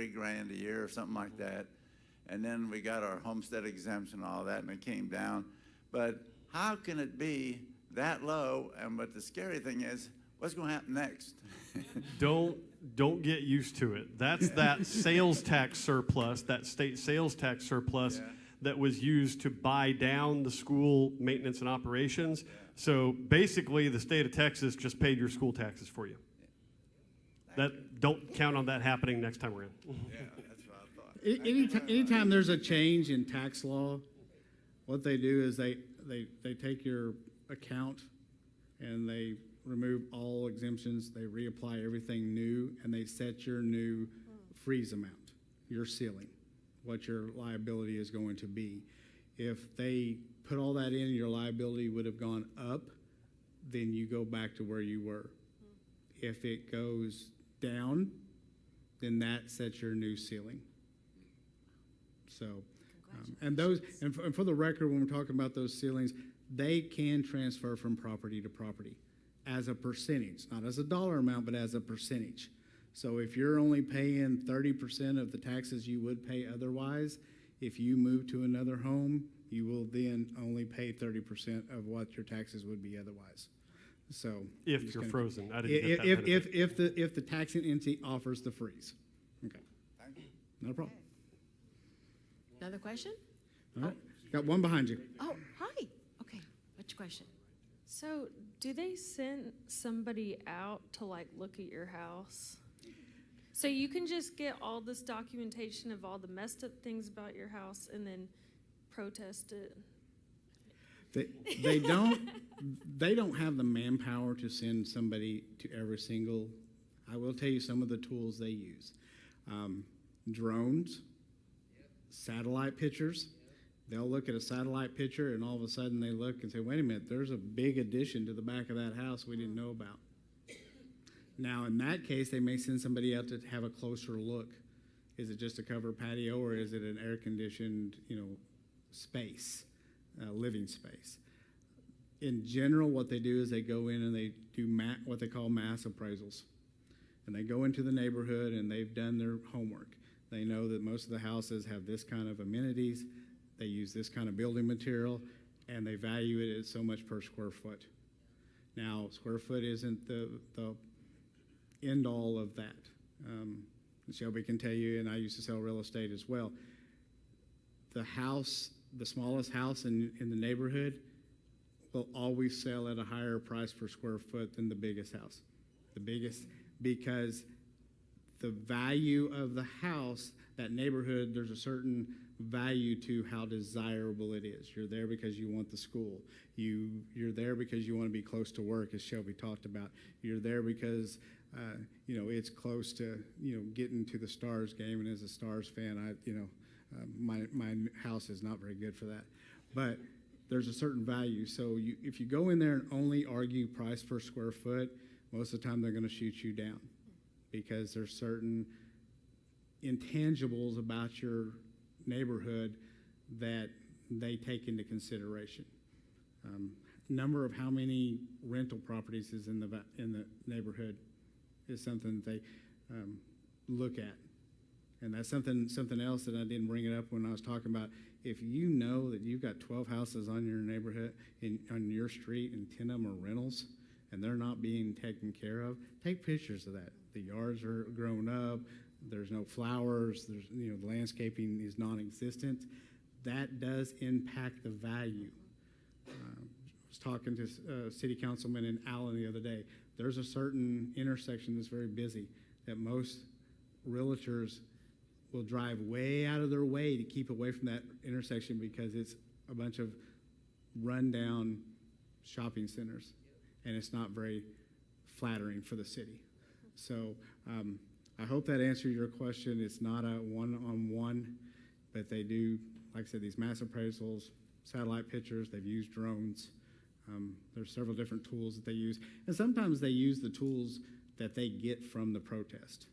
grand a year or something like that. And then we got our homestead exemption and all that, and it came down. But how can it be that low? But the scary thing is, what's going to happen next? Don't get used to it. That's that sales tax surplus, that state sales tax surplus. Yeah. That was used to buy down the school maintenance and operations. Yeah. So basically, the state of Texas just paid your school taxes for you. Yeah. Don't count on that happening next time around. Yeah, that's what I thought. Anytime there's a change in tax law, what they do is they take your account and they remove all exemptions, they reapply everything new, and they set your new freeze amount, your ceiling, what your liability is going to be. If they put all that in, your liability would have gone up, then you go back to where you were. If it goes down, then that sets your new ceiling. So, and for the record, when we're talking about those ceilings, they can transfer from property to property as a percentage, not as a dollar amount, but as a percentage. So if you're only paying 30% of the taxes you would pay otherwise, if you move to another home, you will then only pay 30% of what your taxes would be otherwise. So if you're frozen, I didn't get that if the taxing entity offers the freeze. Okay. Thank you. No problem. Another question? All right. Got one behind you. Oh, hi. Okay, what's your question? So, do they send somebody out to look at your house? So you can just get all this documentation of all the messed up things about your house and then protest it? They don't have the manpower to send somebody to every single. I will tell you some of the tools they use: drones, satellite pictures. They'll look at a satellite picture and all of a sudden they look and say, "Wait a minute, there's a big addition to the back of that house we didn't know about." Now, in that case, they may send somebody out to have a closer look. Is it just a covered patio, or is it an air-conditioned, space, living space? In general, what they do is they go in and they do what they call mass appraisals. And they go into the neighborhood and they've done their homework. They know that most of the houses have this kind of amenities, they use this kind of building material, and they value it at so much per square foot. Now, square foot isn't the end all of that. Shelby can tell you, and I used to sell real estate as well, the smallest house in the neighborhood will always sell at a higher price per square foot than the biggest house. The biggest, because the value of the house, that neighborhood, there's a certain value to how desirable it is. You're there because you want the school. You're there because you want to be close to work, as Shelby talked about. You're there because it's close to getting to the Stars game. And as a Stars fan, my house is not very good for that. But there's a certain value. So if you go in there and only argue price per square foot, most of the time they're going to shoot you down, because there's certain intangibles about your neighborhood that they take into consideration. Number of how many rental properties is in the neighborhood is something that they look at. And that's something else that I didn't bring it up when I was talking about. If you know that you've got 12 houses on your neighborhood, on your street, and 10 of them are rentals, and they're not being taken care of, take pictures of that. The yards are grown up, there's no flowers, the landscaping is non-existent. That does impact the value. I was talking to City Councilman in Allen the other day. There's a certain intersection that's very busy that most realtors will drive way out of their way to keep away from that intersection, because it's a bunch of rundown shopping centers, and it's not very flattering for the city. So I hope that answered your question. It's not a one-on-one, but they do, like I said, these mass appraisals, satellite pictures, they've used drones. There's several different tools that they use, and sometimes they use the tools that they get from the protest.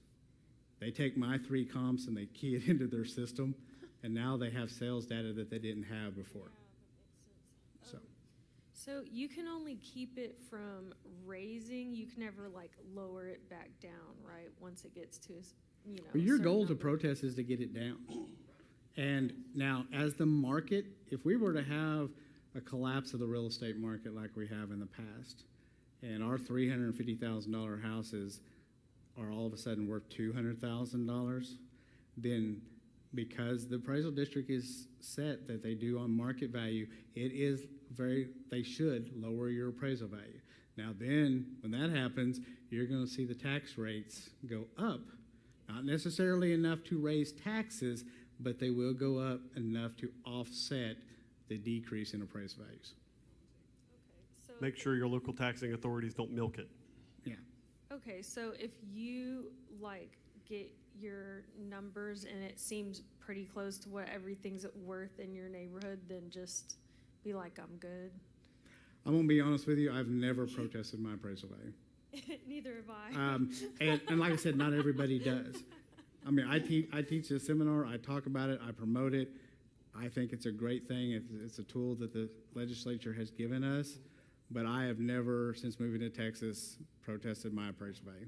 They take my 3 comps and they key it into their system, and now they have sales data that they didn't have before. So you can only keep it from raising. You can never like lower it back down, right? Once it gets to, you know. Well, your a certain goal to number. protest is to get it down. And now, as the market, if we were to have a collapse of the real estate market like we have in the past, and our $350,000 houses are all of a sudden worth $200,000, then because the appraisal district is set that they do on market value, they should lower your appraisal value. Now then, when that happens, you're going to see the tax rates go up, not necessarily enough to raise taxes, but they will go up enough to offset the decrease in appraisal values. So Make sure your local taxing authorities don't milk it. Yeah. okay, so if you like get your numbers and it seems pretty close to what everything's worth in your neighborhood, then just be like, I'm good. I'm going to be honest with you, I've never protested my appraisal value. Neither have I. And like I said, not everybody does. I mean, I teach a seminar, I talk about it, I promote it. I think it's a great thing. It's a tool that the legislature has given us, but I have never, since moving to Texas, protested my appraisal value.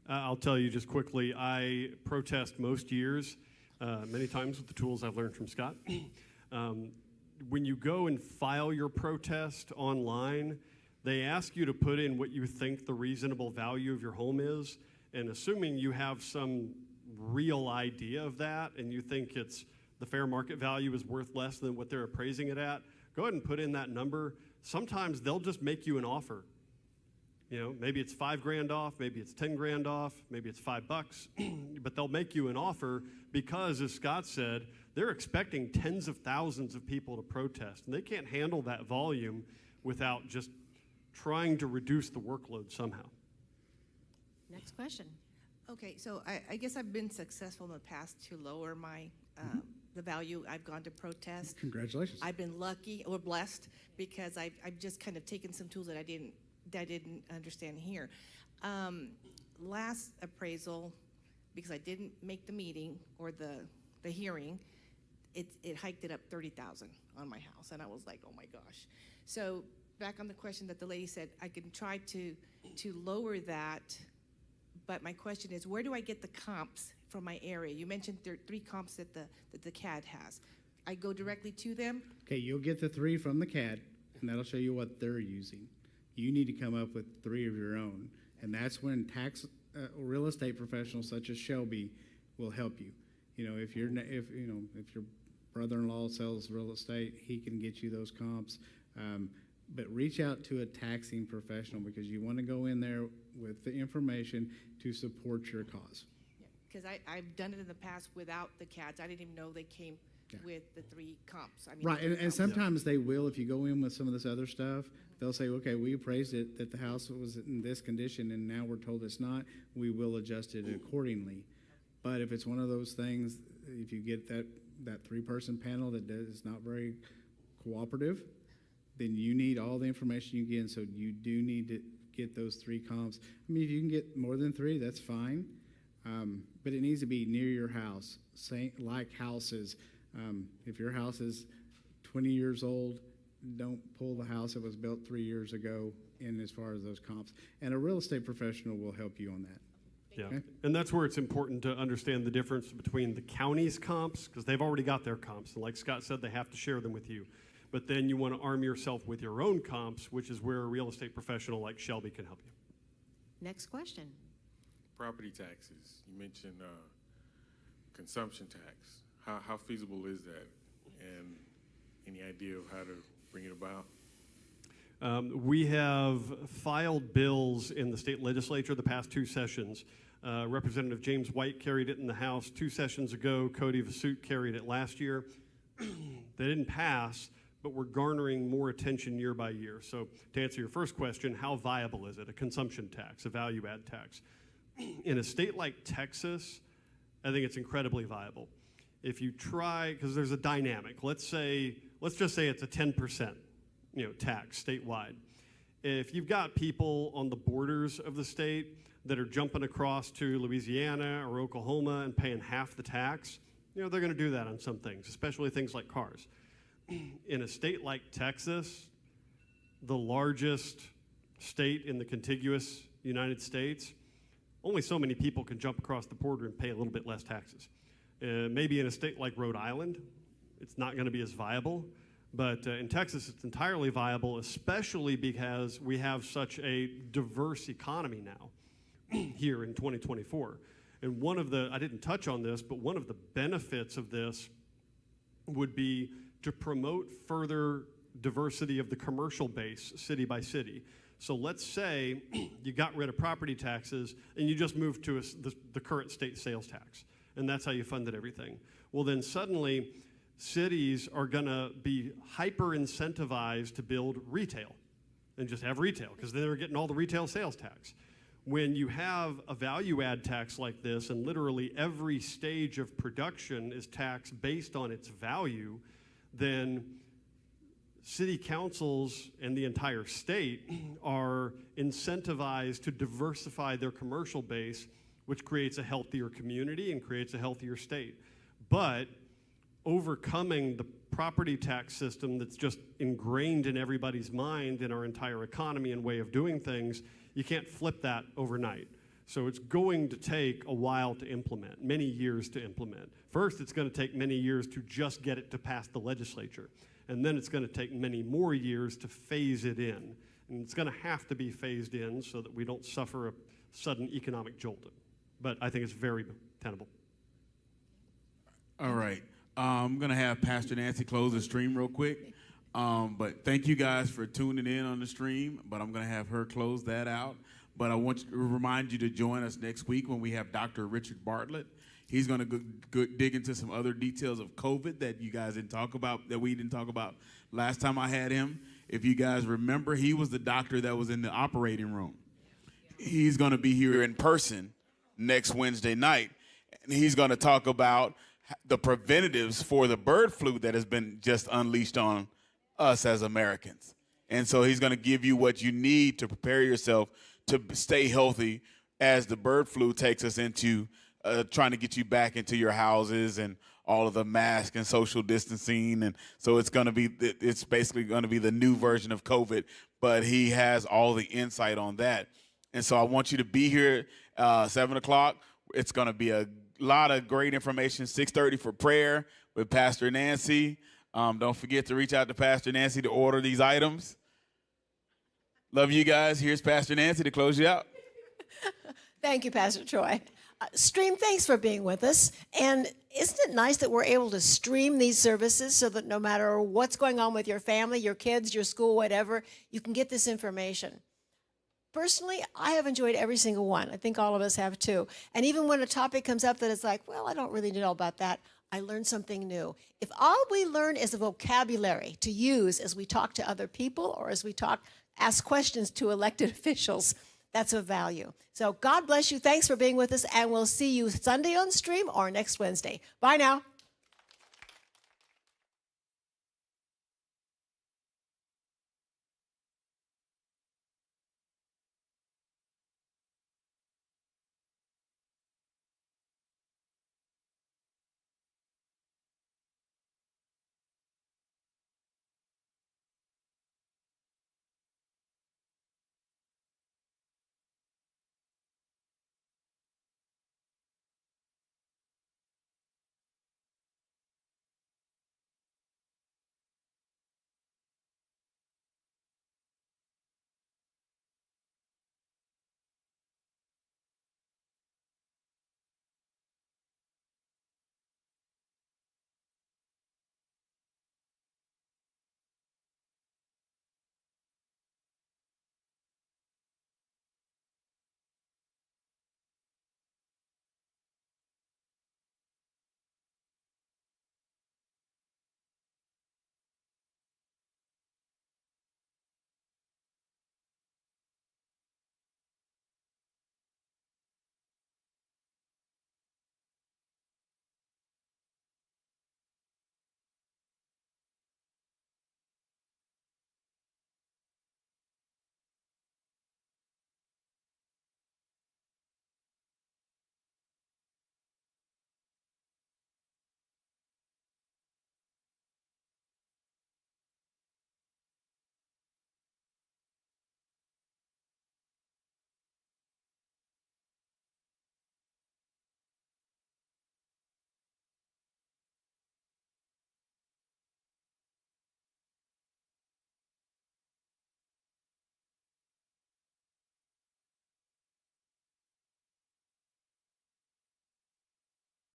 I'll tell you just quickly, I protest most years, many times with the tools I've learned from Scott. When you go and file your protest online, they ask you to put in what you think the reasonable value of your home is, and assuming you have some real idea of that and you think it's the fair market value is worth less than what they're appraising it at, go ahead and put in that number. Sometimes they'll just make you an offer. You know, maybe it's $5,000 off, maybe it's $10,000 off, maybe it's $5, but they'll make you an offer because, as Scott said, they're expecting tens of thousands of people to protest, and they can't handle that volume without just trying to reduce the workload somehow. Next question. Okay, so I guess I've been successful in the past to lower my the value I've gone to protest. Congratulations. I've been lucky or blessed because I've just kind of taken some tools that I didn't understand here. Last appraisal, because I didn't make the meeting or the hearing, it hiked it up 30,000 on my house, and I was like, oh my gosh. So back on the question that the lady said, I can try to lower that, but my question is, where do I get the comps from my area? You mentioned there are 3 comps that the CAD has. I go directly to them? Okay, you'll get the 3 from the CAD, and that'll show you what they're using. You need to come up with 3 of your own, and that's when real estate professionals such as Shelby will help you. You know, if your brother-in-law sells real estate, he can get you those comps. But reach out to a taxing professional because you want to go in there with the information to support your cause. Because I've done it in the past without the CADs. I didn't even know they came with the 3 comps. I mean, Right, and sometimes they will. If you go in with some of this other stuff, they'll say, okay, we appraised it that the house was in this condition and now we're told it's not. We will adjust it accordingly. But if it's one of those things, if you get that 3-person panel that is not very cooperative, then you need all the information you get. So you do need to get those 3 comps. I mean, if you can get more than 3, that's fine. But it needs to be near your house, like houses. If your house is 20 years old, don't pull the house that was built 3 years ago in as far as those comps. And a real estate professional will help you on that. Yeah, Okay. and that's where it's important to understand the difference between the county's comps, because they've already got their comps, and like Scott said, they have to share them with you. But then you want to arm yourself with your own comps, which is where a real estate professional like Shelby can help you. Next question. Property taxes. You mentioned consumption tax. How feasible is that? And any idea of how to bring it about? We have filed bills in the state legislature the past 2 sessions. Representative James White carried it in the House 2 sessions ago. Cody Vasut carried it last year. They didn't pass, but we're garnering more attention year by year. So to answer your first question, how viable is it? A consumption tax, a value-add tax. In a state like Texas, I think it's incredibly viable. If you try, because there's a dynamic. Let's just say it's a 10%, tax statewide. If you've got people on the borders of the state that are jumping across to Louisiana or Oklahoma and paying half the tax, they're going to do that on some things, especially things like cars. In a state like Texas, the largest state in the contiguous United States, only so many people can jump across the border and pay a little bit less taxes. Maybe in a state like Rhode Island, it's not going to be as viable. But in Texas, it's entirely viable, especially because we have such a diverse economy now here in 2024. And I didn't touch on this, but one of the benefits of this would be to promote further diversity of the commercial base city by city. So let's say you got rid of property taxes and you just moved to the current state sales tax, and that's how you funded everything. Well, then suddenly cities are going to be hyper incentivized to build retail and just have retail because they're getting all the retail sales tax. When you have a value add tax like this and literally every stage of production is taxed based on its value, then city councils and the entire state are incentivized to diversify their commercial base, which creates a healthier community and creates a healthier state. But overcoming the property tax system that's just ingrained in everybody's mind in our entire economy and way of doing things, you can't flip that overnight. So it's going to take a while to implement, many years to implement. First, it's going to take many years to just get it to pass the legislature. And then it's going to take many more years to phase it in. And it's going to have to be phased in so that we don't suffer a sudden economic jolt. But I think it's very tenable. All right. I'm going to have Pastor Nancy close the stream real quick. But thank you guys for tuning in on the stream. But I'm going to have her close that out. But I want to remind you to join us next week when we have Dr. Richard Bartlett. He's going to dig into some other details of COVID that you guys didn't talk about, that we didn't talk about last time I had him. If you guys remember, he was the doctor that was in the operating room. He's going to be here in person next Wednesday night, and he's going to talk about the preventatives for the bird flu that has been just unleashed on us as Americans. And so he's going to give you what you need to prepare yourself to stay healthy as the bird flu takes us into trying to get you back into your houses and all of the mask and social distancing. And so it's basically going to be the new version of COVID, but he has all the insight on that. And so I want you to be here 7 o'clock. It's going to be a lot of great information. 6:30 for prayer with Pastor Nancy. Don't forget to reach out to Pastor Nancy to order these items. Love you guys. Here's Pastor Nancy to close you out. Thank you, Pastor Troy. Stream, thanks for being with us. And isn't it nice that we're able to stream these services so that no matter what's going on with your family, your kids, your school, whatever, you can get this information? Personally, I have enjoyed every single one. I think all of us have too. And even when a topic comes up that is like, well, I don't really know about that, I learned something new. If all we learn is a vocabulary to use as we talk to other people or as we ask questions to elected officials, that's of value. So God bless you. Thanks for being with us, and we'll see you Sunday on stream or next Wednesday. Bye now.